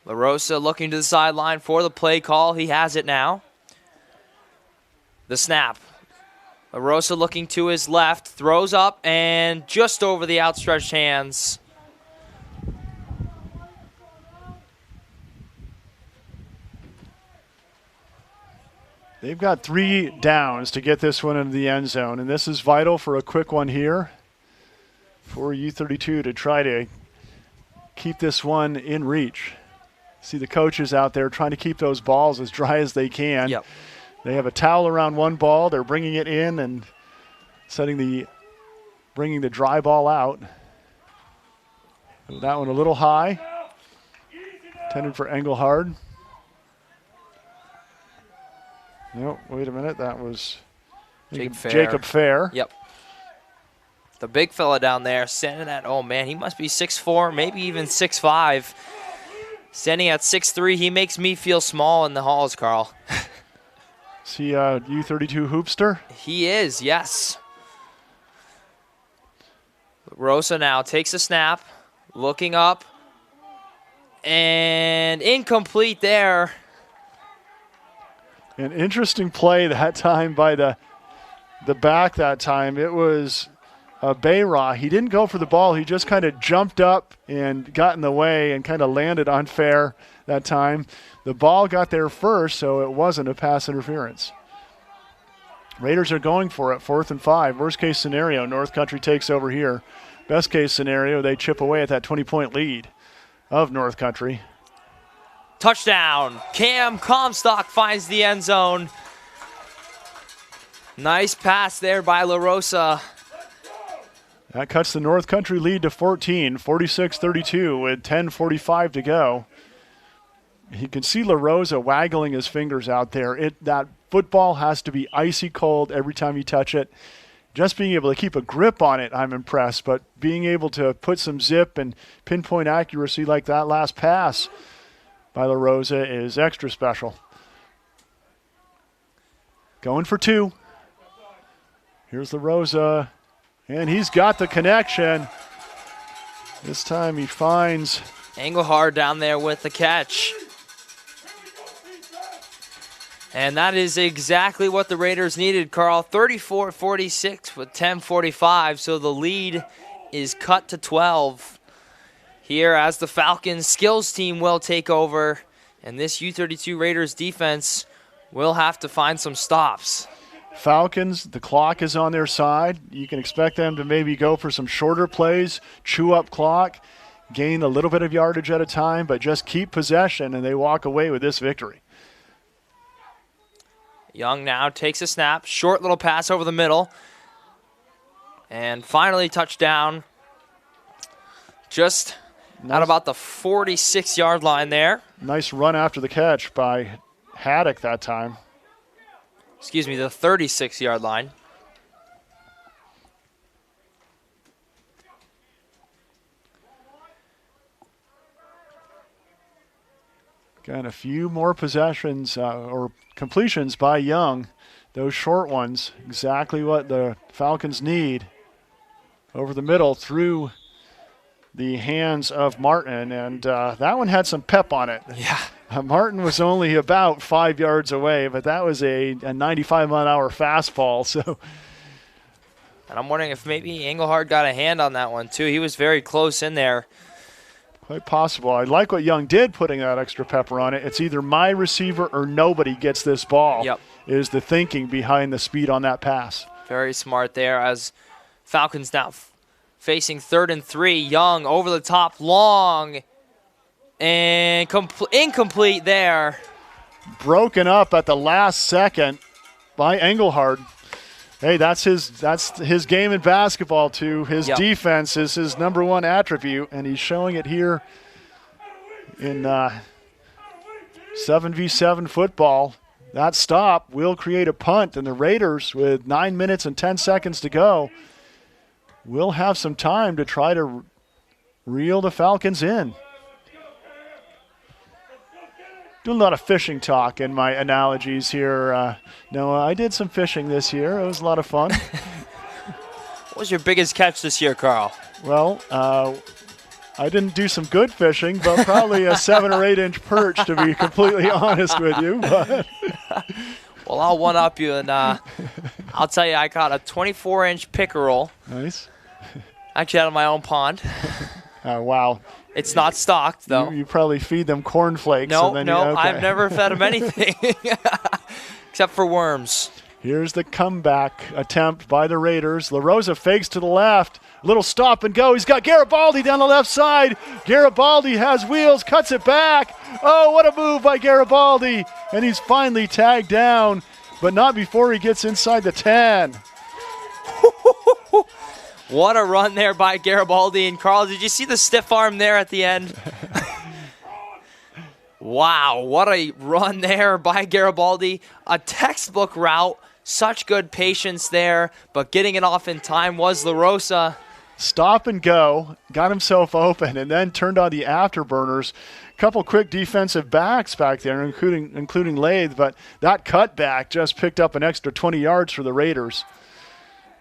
LaRosa looking to the sideline for the play call. He has it now. The snap. LaRosa looking to his left, throws up, and just over the outstretched hands. They've got 3 downs to get this one into the end zone, and this is vital for a quick one here for U-32 to try to keep this one in reach. See the coaches out there trying to keep those balls as dry as they can. Yep. They have a towel around one ball. They're bringing it in and bringing the dry ball out. That one a little high. Intended for Engelhard. No, wait a minute. That was Jacob Fair. Yep. The big fella down there standing at, oh man, he must be 6'4", maybe even 6'5". Standing at 6'3", he makes me feel small in the halls, Carl. Is he a U-32 hoopster? He is, yes. Rosa now takes a snap, looking up, And incomplete there. An interesting play that time by the back that time. It was Bayra. He didn't go for the ball. He just kind of jumped up and got in the way and kind of landed unfair that time. The ball got there first, so it wasn't a pass interference. Raiders are going for it, 4th and 5. Worst case scenario, North Country takes over here. Best case scenario, they chip away at that 20-point lead of North Country. Touchdown. Cam Comstock finds the end zone. Nice pass there by La Rosa. That cuts the North Country lead to 14, 46-32 with 10:45 to go. You can see La Rosa waggling his fingers out there. That football has to be icy cold every time you touch it. Just being able to keep a grip on it, I'm impressed. But being able to put some zip and pinpoint accuracy like that last pass by La Rosa is extra special. Going for 2. Here's La Rosa, and he's got the connection. This time he finds Engelhard down there with the catch. And that is exactly what the Raiders needed, Carl. 34-46 with 10:45, so the lead is cut to 12. Here as the Falcons skills team will take over, and this U-32 Raiders defense will have to find some stops. Falcons, the clock is on their side. You can expect them to maybe go for some shorter plays, chew up clock, gain a little bit of yardage at a time, but just keep possession, and they walk away with this victory. Young now takes a snap, short little pass over the middle, and finally touchdown just at about the 46-yard line there. Nice run after the catch by Haddock that time. Excuse me, the 36-yard line. Got a few more possessions or completions by Young. Those short ones, exactly what the Falcons need. Over the middle through the hands of Martin, and that one had some pep on it. Yeah. Martin was only about 5 yards away, but that was a 95-mile-an-hour fastball. So, and I'm wondering if maybe Engelhard got a hand on that one too. He was very close in there. Quite possible. I like what Young did, putting that extra pepper on it. It's either my receiver or nobody gets this ball. Yep. Is the thinking behind the speed on that pass. Very smart there as Falcons now facing 3rd and 3. Young over the top, long, and incomplete there. Broken up at the last second by Engelhard. Hey, that's his game in basketball too. His defense is his number one attribute, and he's showing it here in 7v7 football. That stop will create a punt, and the Raiders, with 9 minutes and 10 seconds to go, will have some time to try to reel the Falcons in. Doing a lot of fishing talk in my analogies here. Noah, I did some fishing this year. It was a lot of fun. What was your biggest catch this year, Carl? Well, I didn't do some good fishing, but probably a 7 or 8 inch perch, to be completely honest with you. But well, I'll one-up you, and I'll tell you, I caught a 24-inch pickerel. Nice. Actually out of my own pond. Wow. It's not stocked, though. You probably feed them cornflakes. No, and then okay. I've never fed them anything except for worms. Here's the comeback attempt by the Raiders. La Rosa fakes to the left. Little stop and go. He's got Garibaldi down the left side. Garibaldi has wheels, cuts it back. Oh, what a move by Garibaldi. And he's finally tagged down, but not before he gets inside the 10. What a run there by Garibaldi. And Carl, did you see the stiff arm there at the end? Wow, what a run there by Garibaldi. A textbook route. Such good patience there, but getting it off in time was La Rosa. Stop and go, got himself open, and then turned on the afterburners. A couple quick defensive backs back there, including Lathe, but that cutback just picked up an extra 20 yards for the Raiders.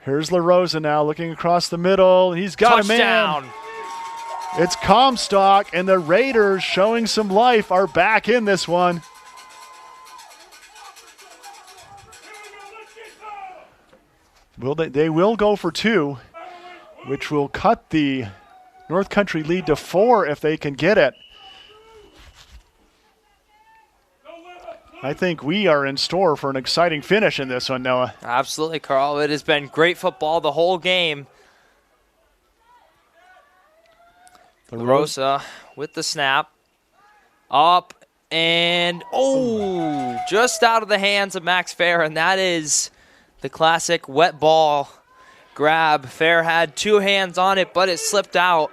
Here's La Rosa now looking across the middle. He's got touchdown. a man. It's Comstock, and the Raiders, showing some life, are back in this one. They will go for 2, which will cut the North Country lead to 4 if they can get it. I think we are in store for an exciting finish in this one, Noah. Absolutely, Carl. It has been great football the whole game. LaRosa with the snap. Up and, just out of the hands of Max Fair, and that is the classic wet ball grab. Fair had 2 hands on it, but it slipped out.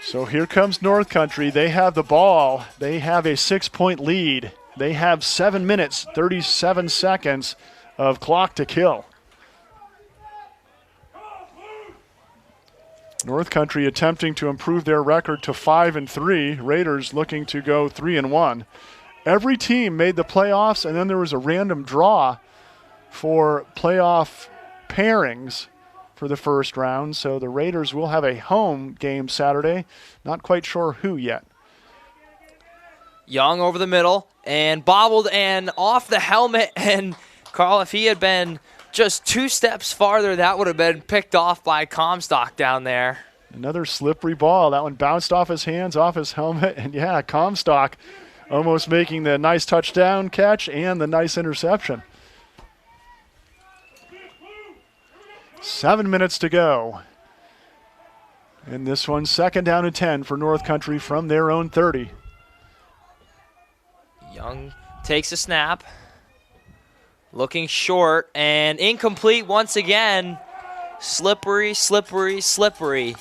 So here comes North Country. They have the ball. They have a 6-point lead. They have 7 minutes, 37 seconds of clock to kill. North Country attempting to improve their record to 5-3. Raiders looking to go 3-1. Every team made the playoffs, and then there was a random draw for playoff pairings for the first round. So the Raiders will have a home game Saturday. Not quite sure who yet. Young over the middle and bobbled and off the helmet. And Carl, if he had been just 2 steps farther, that would have been picked off by Comstock down there. Another slippery ball. That one bounced off his hands, off his helmet. And yeah, Comstock almost making the nice touchdown catch and the nice interception. 7 minutes to go. And this one, 2nd down and 10 for North Country from their own 30. Young takes a snap. Looking short and incomplete once again. Slippery, slippery, slippery.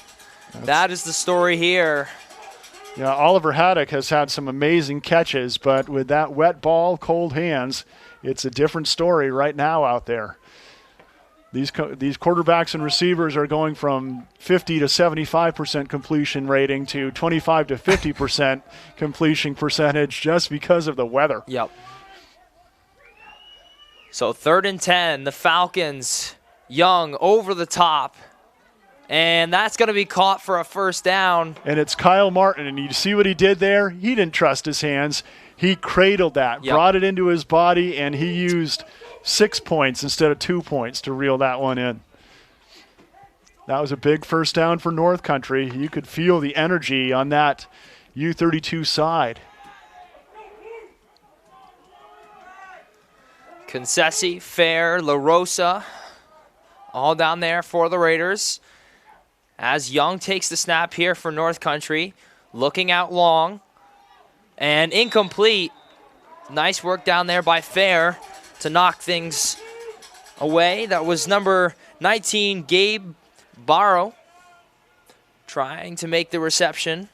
That is the story here. Yeah, Oliver Haddock has had some amazing catches, but with that wet ball, cold hands, it's a different story right now out there. These quarterbacks and receivers are going from 50 to 75% completion rating to 25 to 50% completion percentage just because of the weather. Yep. So 3rd and 10, the Falcons, Young over the top. And that's going to be caught for a 1st down. And it's Kyle Martin, and you see what he did there? He didn't trust his hands. He cradled that, brought it into his body, and he used 6 points instead of 2 points to reel that one in. That was a big 1st down for North Country. You could feel the energy on that U-32 side. Concessi, Fair, LaRosa, all down there for the Raiders. As Young takes the snap here for North Country, looking out long, and incomplete. Nice work down there by Fair to knock things away. That was number 19, Gabe Barrow, trying to make the reception.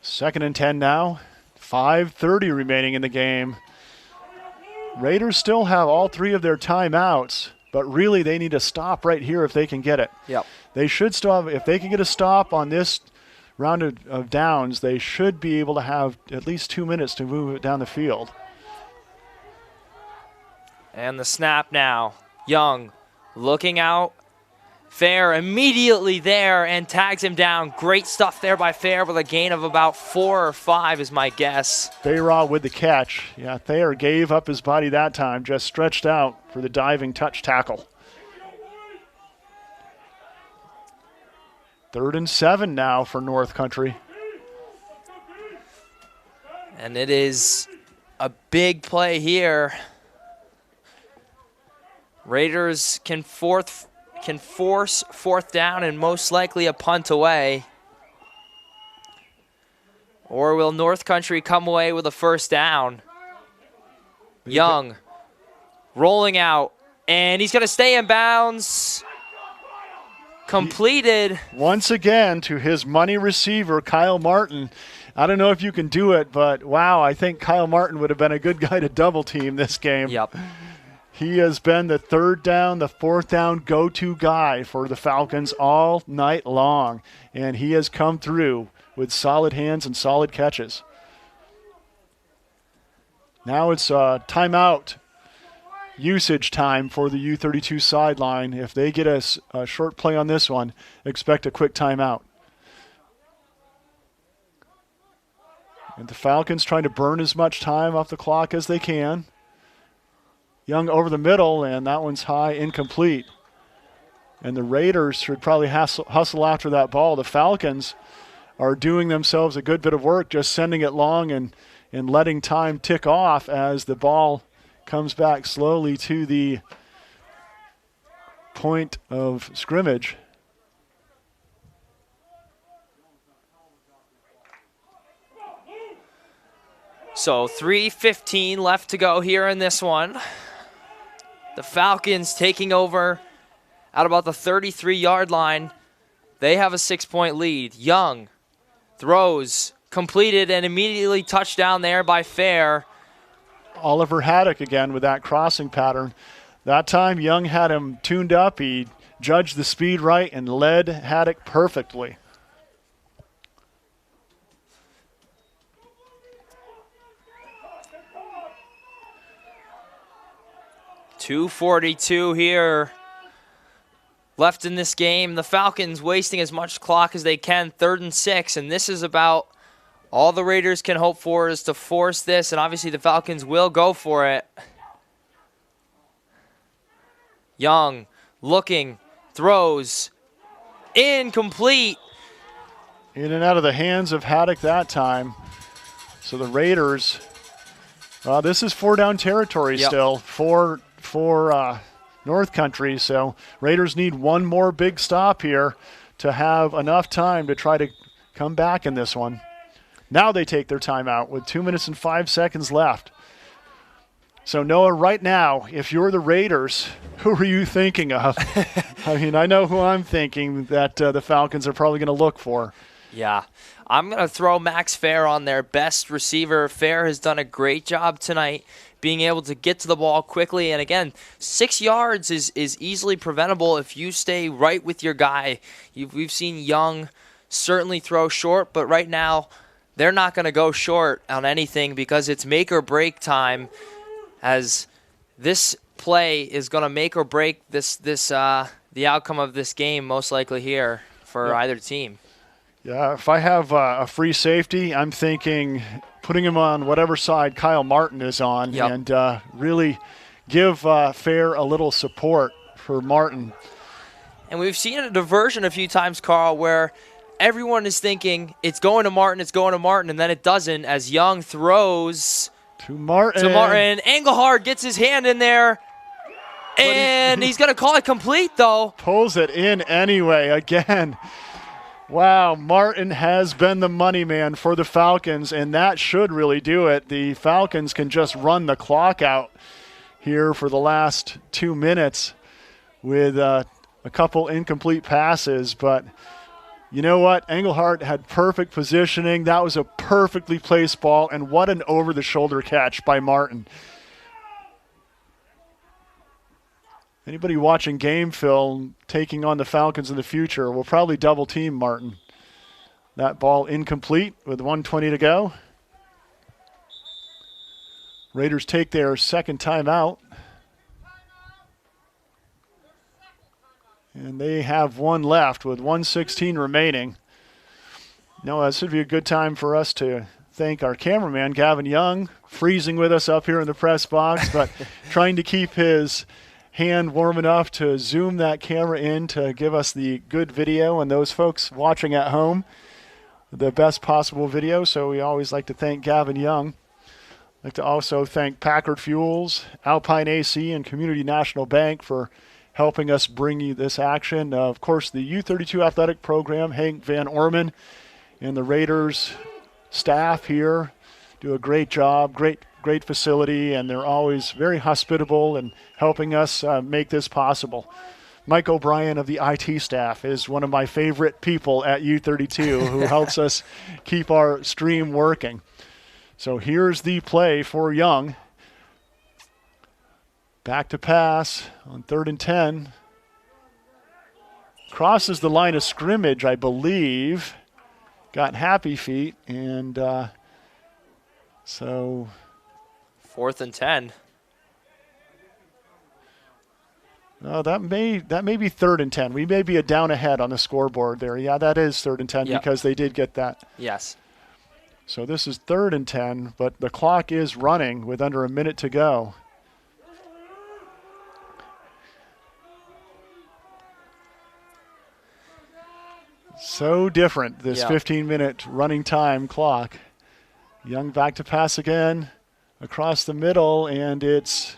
2nd and 10 now. 5:30 remaining in the game. Raiders still have all 3 of their timeouts, but really they need a stop right here if they can get it. Yep. They should still have, if they can get a stop on this round of downs, they should be able to have at least 2 minutes to move it down the field. And the snap now. Young looking out. Fair immediately there and tags him down. Great stuff there by Fair with a gain of about 4 or 5 is my guess. Thayer with the catch. Yeah, Thayer gave up his body that time, just stretched out for the diving touch tackle. 3rd and 7 now for North Country. And it is a big play here. Raiders can force 4th down and most likely a punt away. Or will North Country come away with a 1st down? Young rolling out, and he's going to stay in bounds. Completed. Once again to his money receiver, Kyle Martin. I don't know if you can do it, but wow, I think Kyle Martin would have been a good guy to double team this game. Yep. He has been the 3rd down, the 4th down go-to guy for the Falcons all night long, and he has come through with solid hands and solid catches. Now it's timeout usage time for the U-32 sideline. If they get a short play on this one, expect a quick timeout. And the Falcons trying to burn as much time off the clock as they can. Young over the middle, and that one's high, incomplete. And the Raiders should probably hustle after that ball. The Falcons are doing themselves a good bit of work, just sending it long and letting time tick off as the ball comes back slowly to the point of scrimmage. So 3:15 left to go here in this one. The Falcons taking over at about the 33-yard line. They have a 6-point lead. Young throws, completed, and immediately touchdown there by Fair. Oliver Haddock again with that crossing pattern. That time Young had him tuned up. He judged the speed right and led Haddock perfectly. .242 here left in this game. The Falcons wasting as much clock as they can, 3rd and 6, and this is about all the Raiders can hope for is to force this, and obviously the Falcons will go for it. Young looking, throws, incomplete. In and out of the hands of Haddock that time. So the Raiders, this is 4-down territory still for North Country. So Raiders need one more big stop here to have enough time to try to come back in this one. Now they take their timeout with 2 minutes and 5 seconds left. So Noah, right now, if you're the Raiders, who are you thinking of? I mean, I know who I'm thinking that the Falcons are probably going to look for. Yeah, I'm going to throw Max Fair on their best receiver. Fair has done a great job tonight being able to get to the ball quickly. And again, 6 yards is easily preventable if you stay right with your guy. We've seen Young certainly throw short, but right now they're not going to go short on anything because it's make or break time, as this play is going to make or break the outcome of this game most likely here for either team. Yeah, if I have a free safety, I'm thinking putting him on whatever side Kyle Martin is on and really give Fair a little support for Martin. And we've seen a diversion a few times, Carl, where everyone is thinking it's going to Martin, and then it doesn't as Young throws to Martin. Engelhard gets his hand in there, and he's going to call it complete, though. Pulls it in anyway again. Wow, Martin has been the money man for the Falcons, and that should really do it. The Falcons can just run the clock out here for the last 2 minutes with a couple incomplete passes. But you know what? Engelhart had perfect positioning. That was a perfectly placed ball, and what an over-the-shoulder catch by Martin. Anybody watching game film taking on the Falcons in the future will probably double team Martin. That ball incomplete with 1:20 to go. Raiders take their second timeout. And they have one left with 1:16 remaining. No, this would be a good time for us to thank our cameraman, Gavin Young, freezing with us up here in the press box, but trying to keep his hand warm enough to zoom that camera in to give us the good video, and those folks watching at home the best possible video. So we always like to thank Gavin Young. I'd like to also thank Packard Fuels, Alpine AC, and Community National Bank for helping us bring you this action. Of course, the U-32 athletic program, Hank Van Orman, and the Raiders staff here do a great job, great facility, and they're always very hospitable and helping us make this possible. Mike O'Brien of the IT staff is one of my favorite people at U-32 who helps us keep our stream working. So here's the play for Young. Back to pass on 3rd and 10. Crosses the line of scrimmage, I believe. Got happy feet, and so 4th and 10. That may be 3rd and 10. We may be a down ahead on the scoreboard there. Yeah, that is 3rd and 10 Yep. because they did get that. Yes. So this is 3rd and 10, but the clock is running with under a minute to go. So different, this 15-minute running time clock. Young back to pass again across the middle, and it's...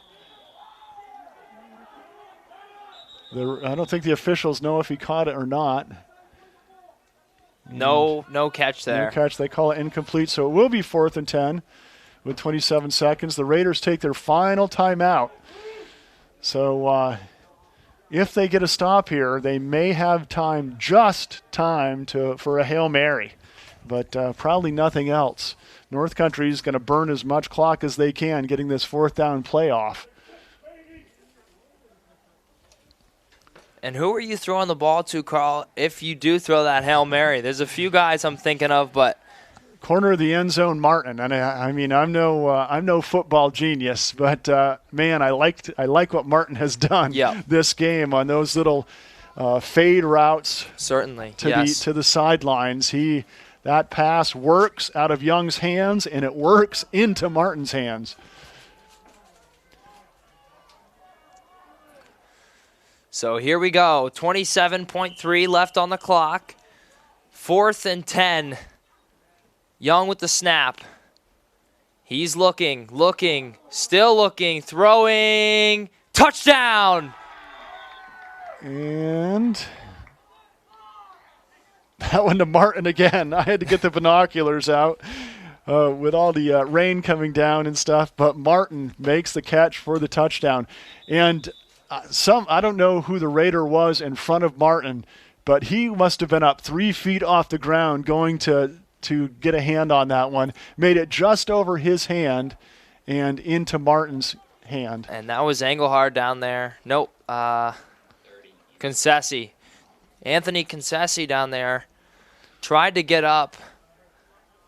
I don't think the officials know if he caught it or not. No catch there. No catch. They call it incomplete, so it will be 4th and 10 with 27 seconds. The Raiders take their final timeout. So if they get a stop here, they may have just time for a Hail Mary, but probably nothing else. North Country is going to burn as much clock as they can getting this 4th down playoff. And who are you throwing the ball to, Carl, if you do throw that Hail Mary? There's a few guys I'm thinking of, but... Corner of the end zone, Martin. And I mean, I'm no football genius, but man, I like what Martin has done this game on those little fade routes. Certainly, to the sidelines. That pass works out of Young's hands, and it works into Martin's hands. So here we go. 27.3 left on the clock. 4th and 10. Young with the snap. He's looking, still looking, throwing. Touchdown! And that one to Martin again. I had to get the binoculars out with all the rain coming down and stuff, but Martin makes the catch for the touchdown. And I don't know who the Raider was in front of Martin, but he must have been up 3 feet off the ground going to get a hand on that one. Made it just over his hand and into Martin's hand. And that was Engelhard down there. Nope. Concessi. Anthony Concessi down there tried to get up.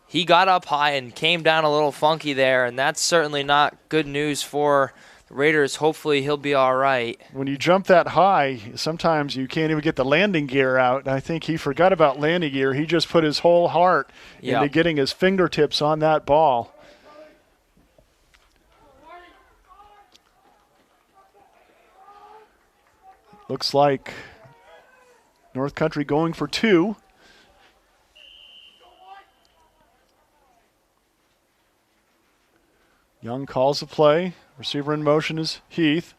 He got up high and came down a little funky there, and that's certainly not good news for Raiders. Hopefully he'll be all right. When you jump that high, sometimes you can't even get the landing gear out. I think he forgot about landing gear. He just put his whole heart into getting his fingertips on that ball. Looks like North Country going for 2. Young calls the play. Receiver in motion is Heath.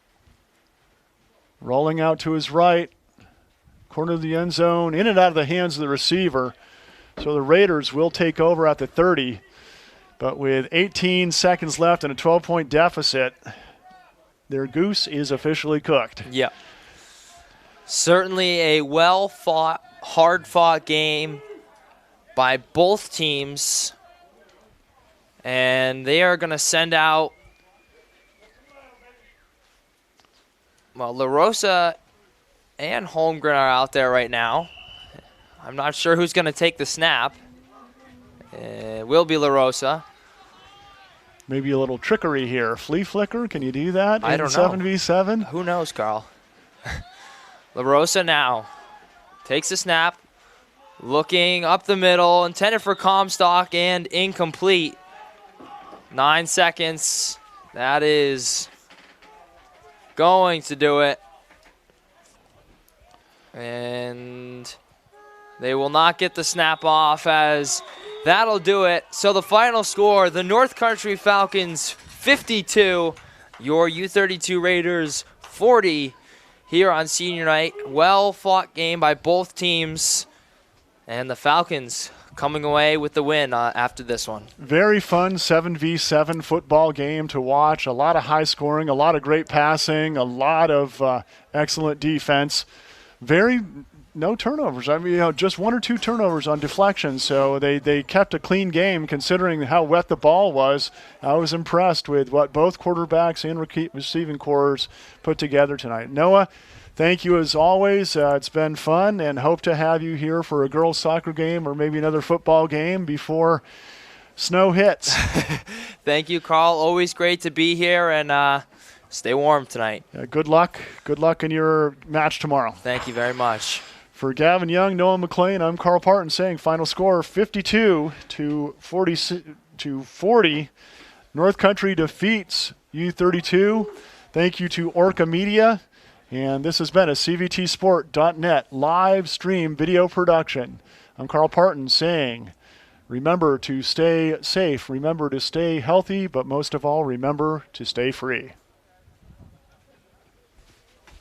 Rolling out to his right. Corner of the end zone. In and out of the hands of the receiver. So the Raiders will take over at the 30. But with 18 seconds left and a 12-point deficit, their goose is officially cooked. Yeah. Certainly a well-fought, hard-fought game by both teams. And they are going to send out, well, La Rosa and Holmgren are out there right now. I'm not sure who's going to take the snap. It will be La Rosa. Maybe a little trickery here. Flea flicker, can you do that? I don't know. 7v7? Who knows, Carl? La Rosa now takes the snap, looking up the middle, intended for Comstock and incomplete. 9 seconds. That is going to do it. And they will not get the snap off, as that'll do it. So the final score, the North Country Falcons 52, your U-32 Raiders 40 here on senior night. Well-fought game by both teams. And the Falcons coming away with the win after this one. Very fun 7v7 football game to watch. A lot of high scoring, a lot of great passing, a lot of excellent defense. No turnovers. I mean, just 1 or 2 turnovers on deflections. So they kept a clean game considering how wet the ball was. I was impressed with what both quarterbacks and receiving corps put together tonight. Noah, thank you as always. It's been fun, and hope to have you here for a girls' soccer game or maybe another football game before snow hits. Thank you, Carl. Always great to be here, and Stay warm tonight. Good luck. Good luck in your match tomorrow. Thank you very much. For Gavin Young, Noah McLean, I'm Carl Parton saying final score 52 to 40. North Country defeats U-32. Thank you to Orca Media. And this has been a CVTsport.net live stream video production. I'm Carl Parton saying, remember to stay safe, remember to stay healthy, but most of all, remember to stay free.